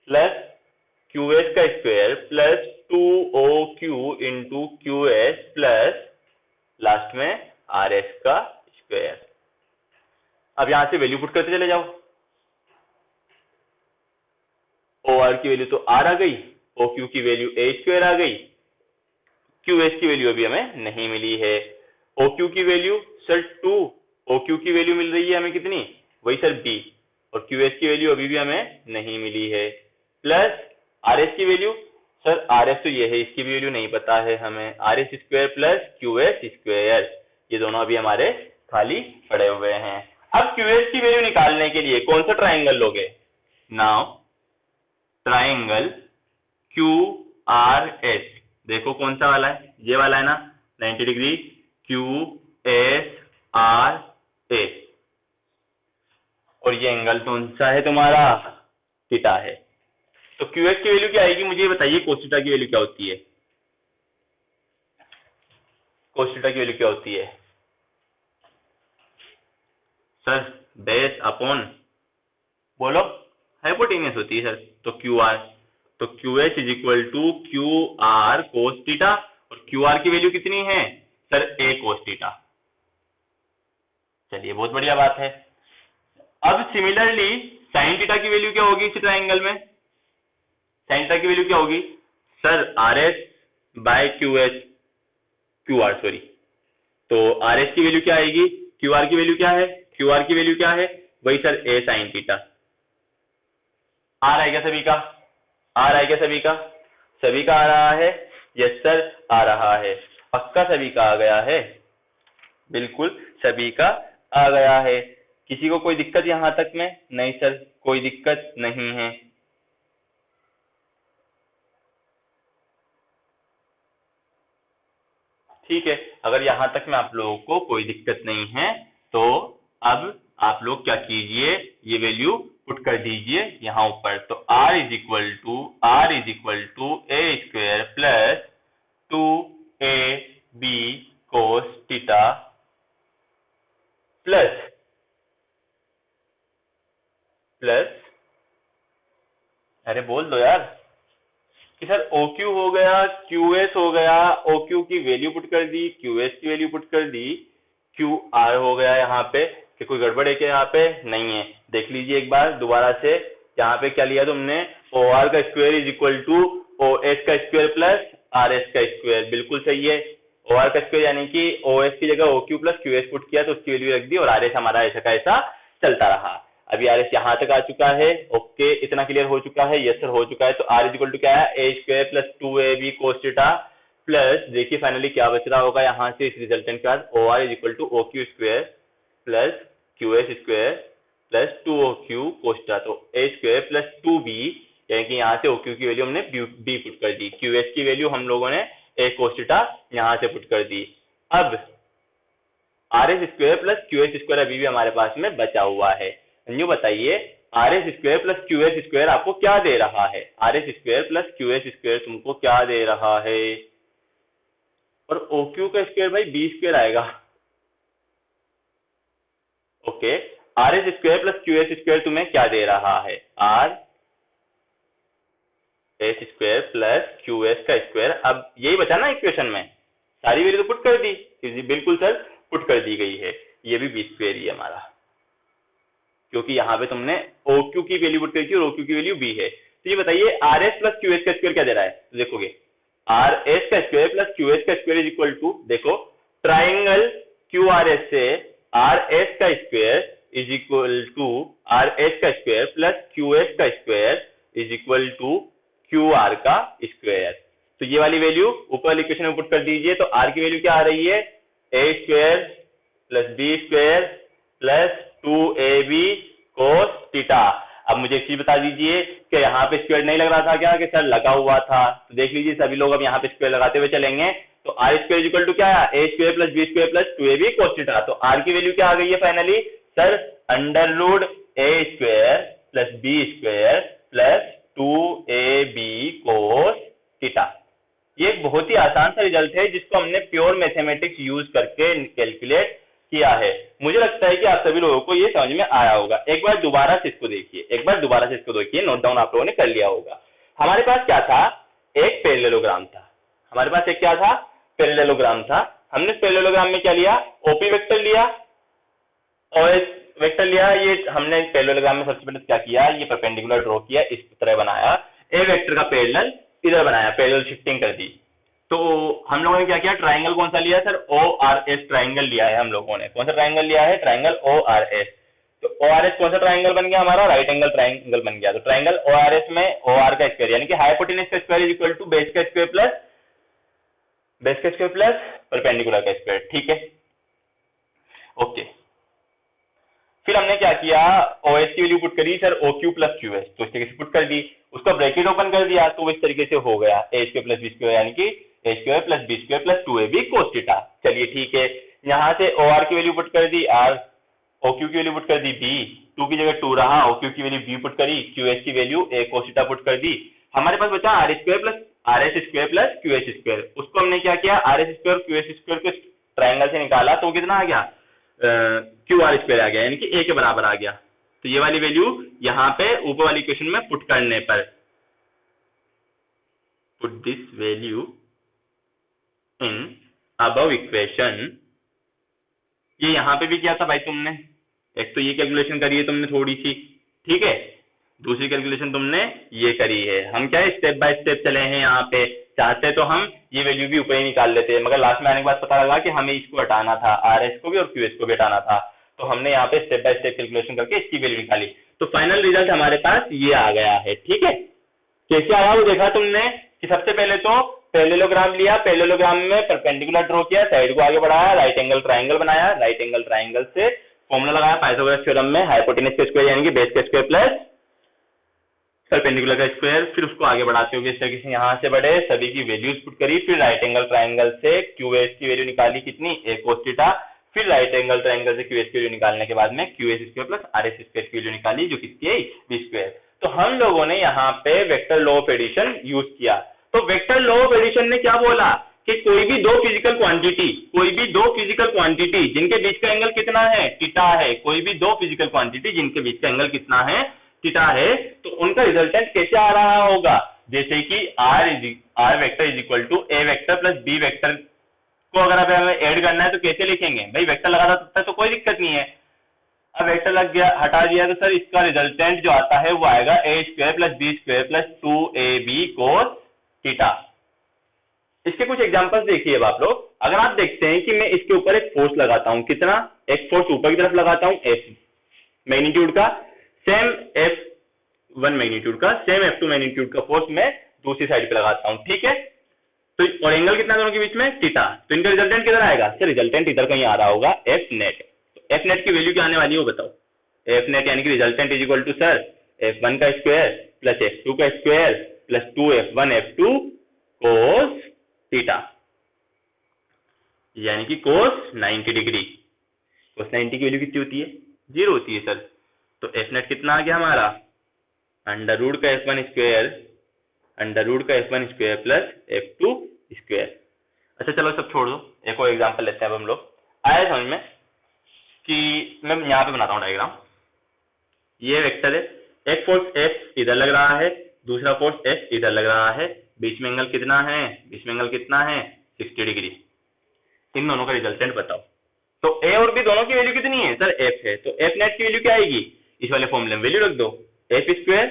प्लस QS का square plus 2OQ into QS plus last में RS का स्क्वायर। अब यहां से वैल्यू पुट करते चले जाओ। OR की वैल्यू तो R आ गई, OQ की वैल्यू A स्क्वायर आ गई, QS की वैल्यू अभी हमें नहीं मिली है। OQ की वैल्यू सर 2, OQ की वैल्यू मिल रही है हमें कितनी, वही सर B, और QS की वैल्यू अभी भी हमें नहीं मिली है। प्लस RS की वैल्यू, सर RS तो ये है, इसकी भी वैल्यू नहीं पता है हमें। RS square plus QS square, ये दोनों अभी हमारे खाली पड़े हुए हैं। अब QS की वैल्यू निकालने के लिए कौन सा ट्राइंगल लोगे, नाउ ट्राइंगल QRS, देखो कौन सा वाला है, ये वाला है ना, 90 डिग्री QSRS, और ये एंगल कौन सा है तुम्हारा, थीटा है। तो QS की वैल्यू क्या आएगी मुझे बताइए, cos थीटा की वैल्यू क्या होती है, cos थीटा की वैल्यू क्या होती है सर, बेस अपॉन, बोलो, हाइपोटेन्यूस होती है सर। तो QR, तो QH is equal to QR cos theta, और QR की वैल्यू कितनी है सर, A cos थीटा। चलिए बहुत बढ़िया बात है। अब सिमिलरली sin थीटा की वैल्यू क्या होगी इस ट्राइंगल में, sin थीटा की वैल्यू क्या होगी sir, RS by QR sorry. तो RS की वैल्यू क्या आएगी, QR की वैल्यू क्या है, QR की वैल्यू क्या है, वही सर A sin थीटा। आ रहा है क्या सभी का, आ रहा है क्या सभी का, सभी का आ रहा है, यस सर आ रहा है, पक्का सभी का आ गया है, बिल्कुल सभी का आ गया है। किसी को कोई दिक्कत यहां तक में, नहीं सर कोई दिक्कत नहीं है। ठीक है, अगर यहां तक में आप लोगों को कोई दिक्कत नहीं है तो अब आप लोग क्या कीजिए, ये वैल्यू पुट कर दीजिए यहां ऊपर। तो R is equal to A square plus 2AB cos theta plus अरे बोल दो यार कि सर OQ हो गया, QS हो गया, OQ की वैल्यू पुट कर दी, QS की वैल्यू पुट कर दी, QR हो गया यहाँ पे, कि कोई गड़बड़ है क्या यहाँ पे, नहीं है। देख लीजिए एक बार दोबारा से, यहाँ पे क्या लिया तुमने, OR का square is equal to OS का स्क्वायर प्लस RS का स्क्वायर, बिल्कुल सही है। OR का स्क्वायर यानी कि OS की जगह OQ प्लस QS पुट किया तो उसकी वैल्यू रख दी, और RS हमारा ऐसा का ऐसा चलता रहा। अभी RS यहाँ तक आ चुका है, ओके इतना क्लियर हो चुका है, यस सर हो चुका है। तो R इज इक्वल टू क्या है, A square plus 2AB cos theta plus, देखिए फाइनली क्या बच रहा होगा यहाँ से इस रिजल्टेंट के बाद, OR is equal to OQ square plus QS square plus 2OQ cos theta. तो A स्क्वायर प्लस 2B, यानी कि यहाँ से OQ की वैल्यू हमने B पुट कर दी, QS की वैल्यू हम लोगों ने A cos थीटा यहाँ से पुट कर दी। अब RS square plus QS square अभी भी हमारे पास में बचा हुआ है। न्यू बताइए R S square plus Q S square आपको क्या दे रहा है, R S square plus Q S square तुमको क्या दे रहा है, और ओ क्यू का स्क्वायर भाई बी स्क्वायर आएगा। Okay, R S square plus Q S square तुम्हें क्या दे रहा है, R S square plus Q S का स्क्वायर। अब यही बचा ना इक्वेशन में, सारी वैल्यू तो पुट कर दी, बिल्कुल सर पुट कर दी गई है, ये भी बी स्क्वायर ही है हमारा, क्योंकि यहाँ पे तुमने ओ क्यू की वैल्यू पुट करी थी और ओ क्यू की वैल्यू बी है। तो ये बताइए R S plus Q S का स्क्वायर क्या दे रहा है, तो देखोगे आर एस का स्क्वायर प्लस क्यू एस का स्क्वायर इज इक्वल टू, देखो ट्राइंगल क्यू आर एस से आर एस का square is equal to R S का स्क्वायर प्लस क्यू एस का square is equal to Q R का स्क्वायर। तो ये वाली वैल्यू ऊपर वाली इक्वेशन में पुट कर दीजिए, तो आर की वैल्यू क्या आ रही है, A square plus B square plus 2ab cos theta. अब मुझे एक चीज बता दीजिए कि यहाँ पे स्क्वायर नहीं लग रहा था क्या, कि सर लगा हुआ था, तो देख लीजिए सभी लोग अब यहाँ पे स्क्वायर लगाते हुए चलेंगे। तो आर स्क्वायर इक्वल टू क्या है, A square plus B square plus 2ab cos theta. तो आर की वैल्यू क्या आ गई है finally, sir under root A square plus B square plus 2ab cos theta. ये एक बहुत ही आसान सा रिजल्ट है जिसको हमने प्योर मैथमेटिक्स यूज करके कैलकुलेट किया है। मुझे लगता है कि आप सभी लोगों को ये समझ में आया होगा। एक बार दोबारा से इसको देखिए, नोट डाउन आप लोगों ने कर लिया होगा। हमारे पास क्या था, एक पैरेललोग्राम था, हमारे पास एक क्या था, पैरेललोग्राम था। हमने पैरेललोग्राम में क्या लिया, ओपी वेक्टर लिया और एस वेक्टर लिया। ये हमने पैरेललोग्राम में सबसे पहले क्या किया, ये परपेंडिकुलर ड्रॉ किया, इस तरह बनाया, ए वेक्टर का पैरेलल इधर बनाया, पैरेलल शिफ्टिंग कर दी। तो हम लोगों ने क्या किया, ट्राइंगल कौन सा लिया sir, O R S triangle लिया है हम लोगों ने। कौन सा ट्राइंगल लिया है, ट्राइंगल ओ आर एस। तो ओ आर एस कौन सा ट्राइंगल बन गया हमारा, राइट एंगल ट्राइंगल बन गया। तो ट्राइंगल ओ आर एस में ओ आर का स्क्वायर यानी कि हाइपोटेन्यूज का square is equal to base का स्क्वायर प्लस परपेंडिकुलर का स्क्वायर, ठीक है ओके। फिर हमने क्या किया, ओ एस की वैल्यू पुट करी sir, O Q plus Q S, तो इस तरीके से पुट कर दी, उसका ब्रैकेट ओपन कर दिया, तो इस तरीके से हो गया A square plus B square यानी कि A square plus B square plus 2ab cos theta. चलिए ठीक है, यहाँ से ओ आर की वैल्यू पुट कर दी आर, ओ क्यू की वैल्यू पुट कर दी बी, 2 की जगह 2 रहा, ओ क्यू की वैल्यू बी पुट करी, क्यू एस की value A cos theta put कर दी। हमारे पास बचा R square plus R S square plus Q S square. उसको हमने क्या किया, R S square Q S square को ट्राइंगल से निकाला, तो कितना आ गया, क्यू आर स्क्वायर आ गया यानी कि ए के बराबर आ गया। तो ये वाली वैल्यू यहाँ पे ऊपर वाली इक्वेशन में पुट करने पर, put this value in above equation, ये यहाँ पे भी किया था भाई तुमने, एक तो ये कैलकुलेशन करी है तुमने थोड़ी सी, ठीक है, दूसरी कैलकुलेशन तुमने ये करी है। हम क्या है स्टेप बाय स्टेप चले हैं, यहाँ पे चाहते तो हम ये वैल्यू भी ऊपर ही निकाल लेते हैं, मगर लास्ट में आने के बाद पता लगा कि हमें इसको हटाना था, आर एस को भी और क्यू एस को भी हटाना था, तो हमने यहाँ पे स्टेप बाय स्टेप कैलकुलेशन करके इसकी वैल्यू निकाली। तो फाइनल रिजल्ट हमारे पास ये आ गया है, ठीक है। कैसे आया वो देखा तुमने कि सबसे पहले तो पैरेललोग्राम लिया, पैरेललोग्राम में परपेंडिकुलर ड्रॉ किया, साइड को आगे बढ़ाया, राइट एंगल ट्राइंगल बनाया, राइट एंगल ट्राइंगल से फॉर्मूला लगाया पाइथागोरस थ्योरम में, हाइपोटेन्यूज का स्क्वायर यानी कि बेस का स्क्वायर प्लस परपेंडिकुलर का स्क्वायर। फिर उसको आगे बढ़ाते हुए इस तरीके से यहाँ से बढ़े, सभी की वैल्यूज पुट करी, फिर राइट एंगल ट्राइंगल से क्यू एस की वैल्यू निकाली कितनी, ए cos थीटा। फिर राइट एंगल ट्राइंगल से क्यू एस की वैल्यू निकालने के बाद में Q S square plus R S square की वैल्यू निकाली जो कितनी है, बी स्क्वायर। तो हम लोगों ने यहाँ पे vector law of addition use किया। तो वेक्टर लॉ ऑफ एडिशन ने क्या बोला कि कोई भी दो फिजिकल क्वांटिटी जिनके बीच का एंगल कितना है, थीटा है, कोई भी दो फिजिकल क्वांटिटी जिनके बीच का एंगल कितना है, थीटा है, तो उनका रिजल्टेंट कैसे आ रहा होगा, जैसे कि R vector is equal to A vector plus B vector को अगर आप हमें ऐड करना है तो कैसे लिखेंगे भाई, वेक्टर लगा सकता है तो कोई दिक्कत नहीं है। अब वेक्टर लग गया, हटा दिया, तो सर इसका रिजल्टेंट जो आता है वो आएगा a square plus B square plus 2ab cos theta. इसके कुछ एग्जांपल्स देखिए अब आप लोग। अगर आप देखते हैं कि मैं इसके ऊपर एक फोर्स लगाता हूं, कितना, एक फोर्स ऊपर की तरफ लगाता हूं एफ मैग्नीट्यूड का, सेम F1 मैग्नीट्यूड का, सेम F2 मैग्नीट्यूड का फोर्स मैं दूसरी साइड पे लगाता हूं, ठीक है। तो और एंगल कितना दोनों के बीच में, थीटा। तो इनका रिजल्टेंट किधर आएगा, सर रिजल्टेंट इधर कहीं आ रहा होगा, एफ नेट। तो एफ नेट की वैल्यू क्या आने वाली है वो बताओ, एफ नेट यानी कि resultant is equal to sir F1 का स्क्वायर प्लस F2 का square plus 2F1 F2 cos theta, यानी कि cos 90 डिग्री। cos 90 की वैल्यू कितनी होती है, 0 होती है सर। तो एफ नेट कितना आ गया हमारा, अंडर रूट का F1 square plus F2 square. अच्छा चलो सब छोड़ दो, एक और एग्जांपल लेते हैं अब हम लोग। आया समझ में कि मैं यहाँ पे बनाता हूँ डायग्राम। ये वेक्टर है, एक फोर्स F इधर लग रहा है, दूसरा फोर्स F इधर लग रहा है, बीच में एंगल कितना है, 60 डिग्री। इन दोनों का रिजल्टेंट बताओ। तो ए और बी दोनों की वैल्यू कितनी है सर, F है, तो F नेट की वैल्यू क्या आएगी, इस वाले फॉर्मूले में वैल्यू रख दो, F स्क्वायर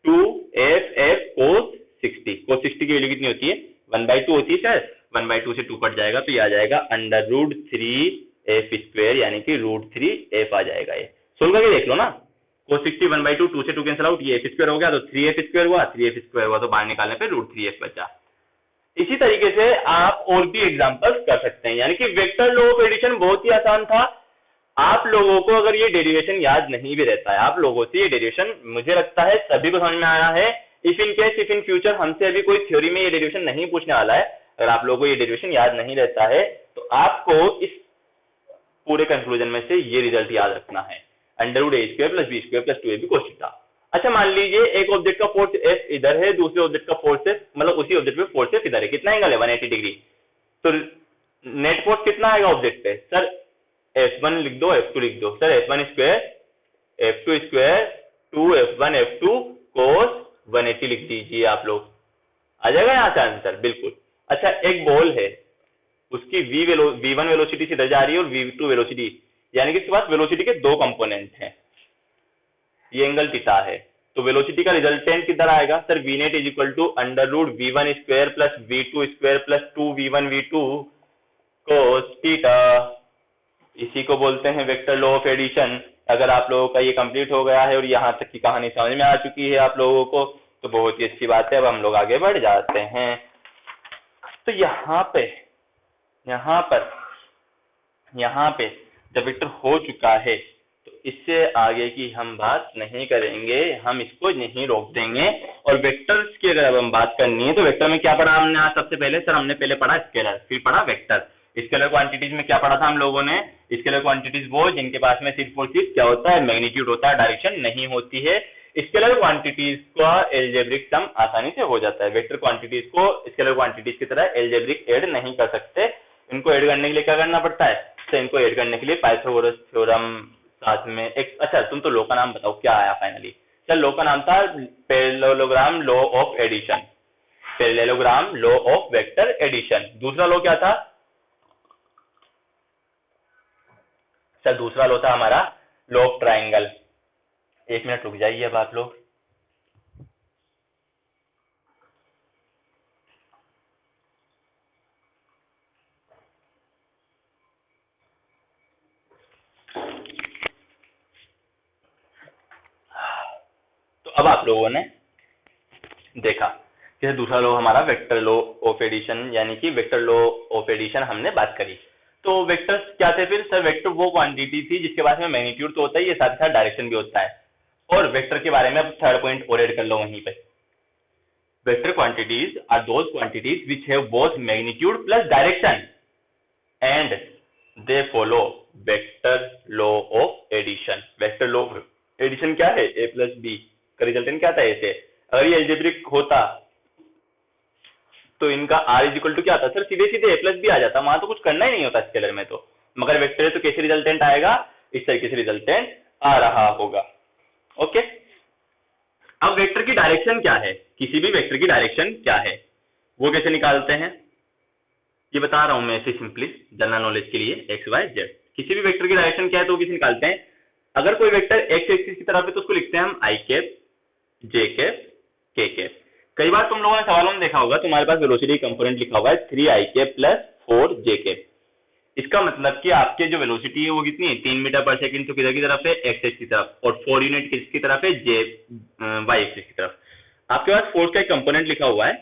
2F cos 60 की वैल्यू कितनी होती है, 1/2 होती है सर, 1/2 से 2 कट जाएगा तो ये आ जाएगा √3F स्क्वायर, यानी कि √3F आ जाएगा। ये सोल्व करके देख लो ना, cos 60 1/2, 2 से 2 कैंसिल आउट, ये F स्क्वायर हो गया तो 3F स्क्वायर हुआ तो बाहर निकालने पे √3F बचा। इसी तरीके से आप और भी एग्जांपल्स कर सकते हैं, यानी कि वेक्टर लॉ ऑफ एडिशन बहुत ही आसान था। आप लोगों को अगर ये डेरिवेशन याद नहीं भी रहता है, आप लोगों से ये डेरिवेशन मुझे लगता है सभी को समझ में आया है। इफ इन फ्यूचर हमसे अभी कोई थ्योरी में ये डेरिवेशन नहीं पूछने वाला है, अगर आप लोगों को ये डेरिवेशन याद नहीं रहता है तो आपको इस पूरे कंक्लूजन में से ये रिजल्ट याद रखना है, √a² + b² + 2ab cos theta. अच्छा मान लीजिए एक ऑब्जेक्ट का फोर्स F इधर है, दूसरे ऑब्जेक्ट का फोर्स F, मतलब उसी ऑब्जेक्ट पे फोर्स F इधर है, कितना एंगल है 180 डिग्री, तो नेट फोर्स कितना आएगा ऑब्जेक्ट पे, सर F1 लिख दो, F2 लिख दो, sir F1 square F2 square 2F1 F2 cos 180 लिख दीजिए आप लोग, आ जाएगा यहाँ से आंसर बिल्कुल। अच्छा एक बॉल है, उसकी V1 वेलोसिटी से इधर जा रही है और V2 वेलोसिटी, यानी कि इसके पास वेलोसिटी के दो कंपोनेंट हैं, ये एंगल थीटा है, तो वेलोसिटी का रिजल्टेंट किधर आएगा sir, V net √V1 square plus V2 square plus 2V1 V2 cos theta. इसी को बोलते हैं वेक्टर लॉ ऑफ एडिशन। अगर आप लोगों का ये कंप्लीट हो गया है और यहाँ तक की कहानी समझ में आ चुकी है आप लोगों को, तो बहुत ही अच्छी बात है। अब हम लोग आगे बढ़ जाते हैं। तो यहाँ पे जब वेक्टर हो चुका है तो इससे आगे की हम बात नहीं करेंगे, हम इसको यहीं रोक देंगे। और वेक्टर्स की अगर अब हम बात करनी है तो वेक्टर में क्या पढ़ा हमने आज सबसे पहले, सर हमने पहले पढ़ा स्केलर, फिर पढ़ा वेक्टर। स्केलर क्वांटिटीज में क्या पढ़ा था हम लोगों ने, स्केलर क्वांटिटीज वो जिनके पास में सिर्फ और सिर्फ क्या होता है, मैग्नीट्यूड होता है, डायरेक्शन नहीं होती है। स्केलर क्वांटिटीज का एल्जेब्रिक सम आसानी से हो जाता है। वेक्टर क्वांटिटीज को स्केलर क्वांटिटीज की तरह एल्जेब्रिक ऐड नहीं कर सकते। इनको ऐड करने के लिए क्या करना पड़ता है, तो इनको ऐड करने के लिए पाइथागोरस थ्योरम साथ में एक, अच्छा तुम तो लॉ का नाम बताओ क्या आया फाइनली। चल लॉ का नाम था parallelogram law of addition, parallelogram law of vector addition. दूसरा लॉ क्या था सर, दूसरा लॉ था हमारा लॉ ऑफ ट्राइंगल। एक मिनट रुक जाइए अब आप लोग। तो अब आप लोगों ने देखा कि दूसरा लॉ हमारा वेक्टर लॉ ऑफ एडिशन, यानी कि वेक्टर लॉ ऑफ एडिशन हमने बात करी। तो वेक्टर्स क्या थे फिर सर, वेक्टर वो क्वांटिटी थी जिसके पास में मैग्नीट्यूड तो होता है, ये साथ साथ डायरेक्शन भी होता है। और वेक्टर के बारे में अब थर्ड पॉइंट और ऐड कर लो वहीं पे, vector quantities are those quantities which have both magnitude plus direction and they follow vector law of addition. Vector law of addition क्या है, a प्लस बी का रिजल्टेंट क्या था, ऐसे। अगर ये एल्जेब्रिक होता तो इनका r इक्वल टू क्या आता सर, सीधे सीधे a प्लस बी आ जाता, वहां तो कुछ करना ही नहीं होता स्केलर में तो। मगर वेक्टर है तो कैसे रिजल्टेंट आएगा, इस तरीके से रिजल्टेंट आ रहा होगा। ओके, अब वेक्टर की डायरेक्शन क्या है, किसी भी वेक्टर की डायरेक्शन क्या है वो कैसे निकालते हैं, ये बता रहा हूं मैं ऐसे सिंपली जनरल नॉलेज के लिए। एक्स वाई जेड, किसी भी वेक्टर की डायरेक्शन क्या है तो वो कैसे निकालते हैं। अगर कोई वेक्टर एक्स एक्सिस की तरफ है तो उसको लिखते हैं हम आई कैप, जे कैप, के कैप। कई बार तुम लोगों ने सवालों में देखा होगा तुम्हारे पास वेलोसिटी कंपोनेंट लिखा हुआ है 3i cap plus 4j cap. इसका मतलब कि आपके जो वेलोसिटी है वो कितनी है, 3 मीटर पर सेकंड, तो किधर की तरफ है, एक्स एक्सिस की तरफ, और 4 यूनिट किसकी तरफ है, जे वाई एक्सिस की तरफ। आपके पास फोर्स का एक कंपोनेंट लिखा हुआ है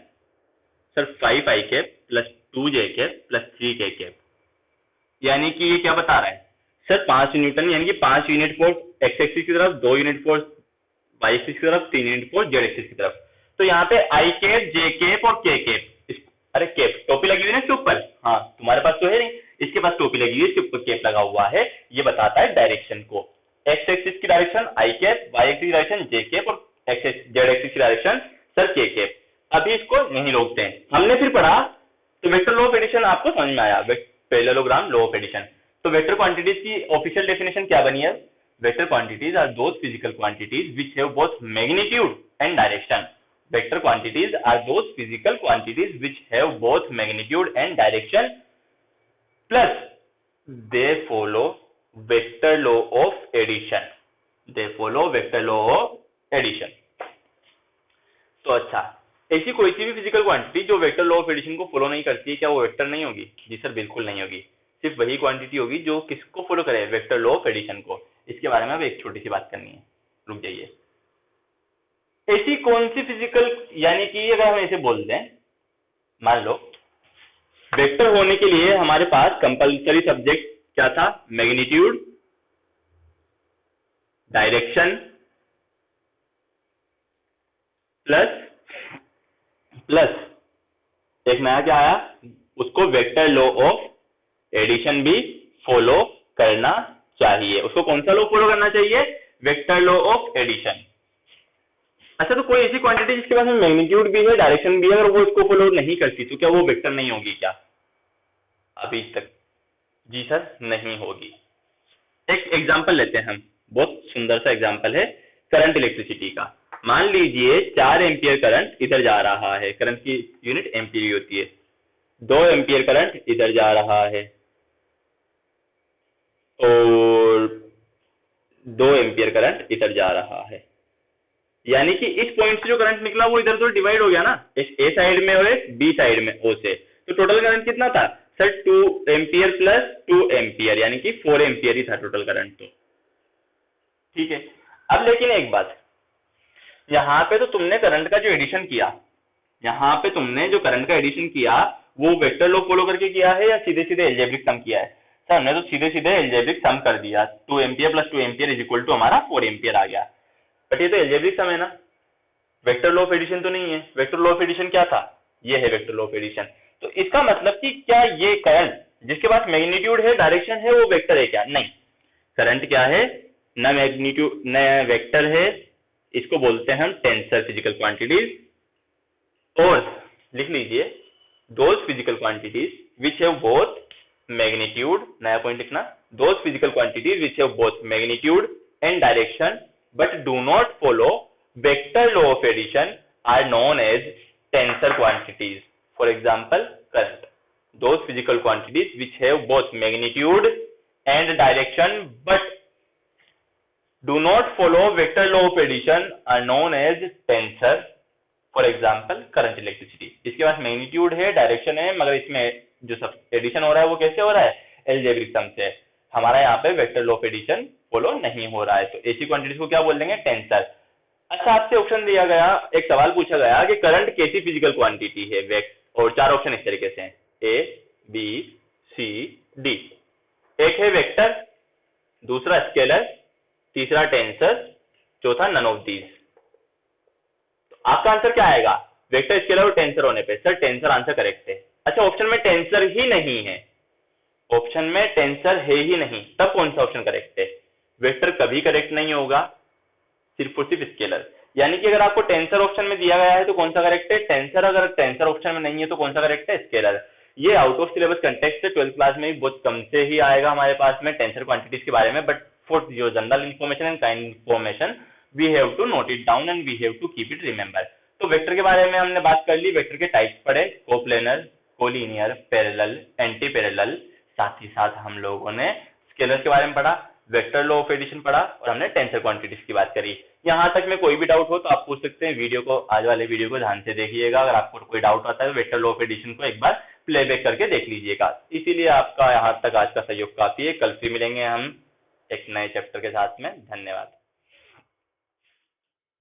sir 5i cap plus 2j cap plus 3k cap, यानी कि ये क्या बता रहा है सर 5 न्यूटन, यानी कि 5 यूनिट फोर्स एक्स एक्सिस की तरफ, 2 यूनिट फोर्स वाई एक्सिस की तरफ, 3 यूनिट फोर्स जेड एक्सिस की तरफ। तो यहाँ पे आई कैप, जे कैप और के कैप, अरे कैप टोपी लगी हुई ना इसके ऊपर, हाँ तुम्हारे पास तो है नहीं, इसके पास टोपी लगी हुई है, इसके ऊपर कैप लगा हुआ है, ये बताता है डायरेक्शन को। एक्स एक्सिस की direction I cap, Y axis की डायरेक्शन जे कैप और जेड एक्सिस की डायरेक्शन सर के कैप। अभी इसको यहीं रोकते हैं। हमने फिर पढ़ा तो वेक्टर लॉ ऑफ एडिशन आपको समझ में आया, पैरेललोग्राम लॉ ऑफ एडिशन। तो वेक्टर क्वांटिटीज की ऑफिशियल डेफिनेशन क्या बनी है? Vector quantities are those physical quantities which have both magnitude and direction. Vector quantities are those physical quantities which have both magnitude and direction plus they follow vector law of addition. They follow vector law of addition. तो अच्छा, ऐसी कोई सी भी फिजिकल क्वांटिटी जो वेक्टर लॉ ऑफ एडिशन को फॉलो नहीं करती है, क्या वो वेक्टर नहीं होगी? जी सर, बिल्कुल नहीं होगी। सिर्फ वही क्वांटिटी होगी जो किसको फॉलो करे? वेक्टर लॉ ऑफ एडिशन को। इसके बारे में अब एक छोटी सी बात करनी है, रुक जाइए। ऐसी कौन सी फिजिकल, यानी कि अगर हम ऐसे बोल दें, मान लो वेक्टर होने के लिए हमारे पास कंपल्सरी सब्जेक्ट क्या था? मैग्नीट्यूड, डायरेक्शन प्लस एक नया क्या आया? उसको वेक्टर लॉ ऑफ एडिशन भी फॉलो करना चाहिए। उसको कौन सा लॉ फॉलो करना चाहिए? Vector law of addition. अच्छा, तो कोई ऐसी क्वांटिटी जिसके पास में मैग्नीट्यूड भी है, डायरेक्शन भी है, अगर वो इसको फॉलो नहीं करती तो क्या वो वेक्टर नहीं होगी क्या? अभी तक जी सर, नहीं होगी। एक एग्जांपल लेते हैं हम, बहुत सुंदर सा एग्जांपल है करंट इलेक्ट्रिसिटी का। मान लीजिए 4 एम्पियर करंट इधर जा रहा है, करंट की यूनिट एम्पियर होती है। 2 एम्पियर करंट इधर जा रहा है और 2 एम्पियर करंट इधर जा रहा है। यानी कि इस पॉइंट से जो करंट निकला वो इधर तो डिवाइड हो गया ना, एक ए साइड में और एक बी साइड में, ओ से। तो टोटल करंट कितना था सर? 2 एम्पियर प्लस 2 एम्पियर, यानी कि 4 एम्पियर ही था टोटल करंट। तो ठीक है। अब लेकिन एक बात, यहाँ पे तो तुमने करंट का जो एडिशन किया, यहाँ पे तुमने जो करंट का एडिशन किया वो वेक्टर लॉ फॉलो करके किया है या सीधे सीधे एल्जेब्रिक सम किया है? सर, हमने तो सीधे सीधे एल्जेब्रिक सम कर दिया। 2 ampere plus 2 ampere is equal to हमारा 4 एम्पियर आ गया। बट ये तो एल्जेब्रिक सम है ना, वेक्टर लॉ ऑफ एडिशन तो नहीं है। वेक्टर लॉ ऑफ एडिशन क्या था? ये है वेक्टर लॉ ऑफ एडिशन। तो इसका मतलब कि क्या ये करंट जिसके पास मैग्नीट्यूड है, डायरेक्शन है, वो वेक्टर है क्या? नहीं। करंट क्या है? न मैग्नीट्यूड न वेक्टर है, इसको बोलते हैं हम टेंसर फिजिकल क्वांटिटीज। और लिख लीजिए, those physical quantities which have both magnitude, नया पॉइंट लिखना, those physical quantities which have both magnitude and direction but do not follow vector law of addition are known as tensor quantities. For example, current. Those physical quantities which have both magnitude and direction but do not follow vector law of addition are known as tensor. For example, current electricity। इसके पास मैग्नीट्यूड है, डायरेक्शन है, मगर इसमें जो सब एडिशन हो रहा है वो कैसे हो रहा है? एल्जेब्रिक सम से। हमारा यहाँ पे vector law of addition follow नहीं हो रहा है, तो ऐसी क्वांटिटीज को क्या बोल देंगे? टेंसर। अच्छा, आपसे ऑप्शन दिया गया, एक सवाल पूछा गया कि करंट कैसी फिजिकल क्वांटिटी है? और 4 ऑप्शन इस तरीके से हैं, ए, बी, सी, डी। एक है वेक्टर, दूसरा स्केलर, तीसरा टेंसर, चौथा नन ऑफ दीज। तो आपका आंसर क्या आएगा? वेक्टर, स्केलर और टेंसर होने पे सर टेंसर आंसर करेक्ट है। अच्छा, ऑप्शन में टेंसर ही नहीं है, ऑप्शन में टेंसर है ही नहीं, तब कौन सा ऑप्शन करेक्ट है? वेक्टर कभी करेक्ट नहीं होगा, सिर्फ और सिर्फ स्केलर। यानी कि अगर आपको टेंसर ऑप्शन में दिया गया है तो कौन सा करेक्ट है? टेंसर। अगर टेंसर ऑप्शन में नहीं है तो कौन सा करेक्ट है? स्केलर। ये आउट ऑफ सिलेबस कंटेक्स्ट से 12th क्लास में भी बहुत कम से ही आएगा हमारे पास में टेंसर क्वांटिटीज के बारे में। But for your general information and kind information we have to note it down and we have to keep it remember। तो वेक्टर के बारे में हमने बात कर ली, वेक्टर के टाइप्स पढ़े, coplanar, collinear, parallel, anti parallel. साथ ही साथ हम लोगों ने स्केलर के बारे में पढ़ा, वेक्टर लॉ ऑफ एडिशन पढ़ा और हमने टेंसर क्वांटिटीज की बात करी। यहाँ तक में कोई भी डाउट हो तो आप पूछ सकते हैं। वीडियो को, आज वाले वीडियो को ध्यान से देखिएगा। अगर आपको कोई डाउट आता है तो वेक्टर लॉ ऑफ एडिशन को एक बार प्लेबैक करके देख लीजिएगा। इसीलिए आपका यहाँ तक आज का सहयोग काफी है। कल फिर मिलेंगे हम एक नए चैप्टर के साथ में। धन्यवाद।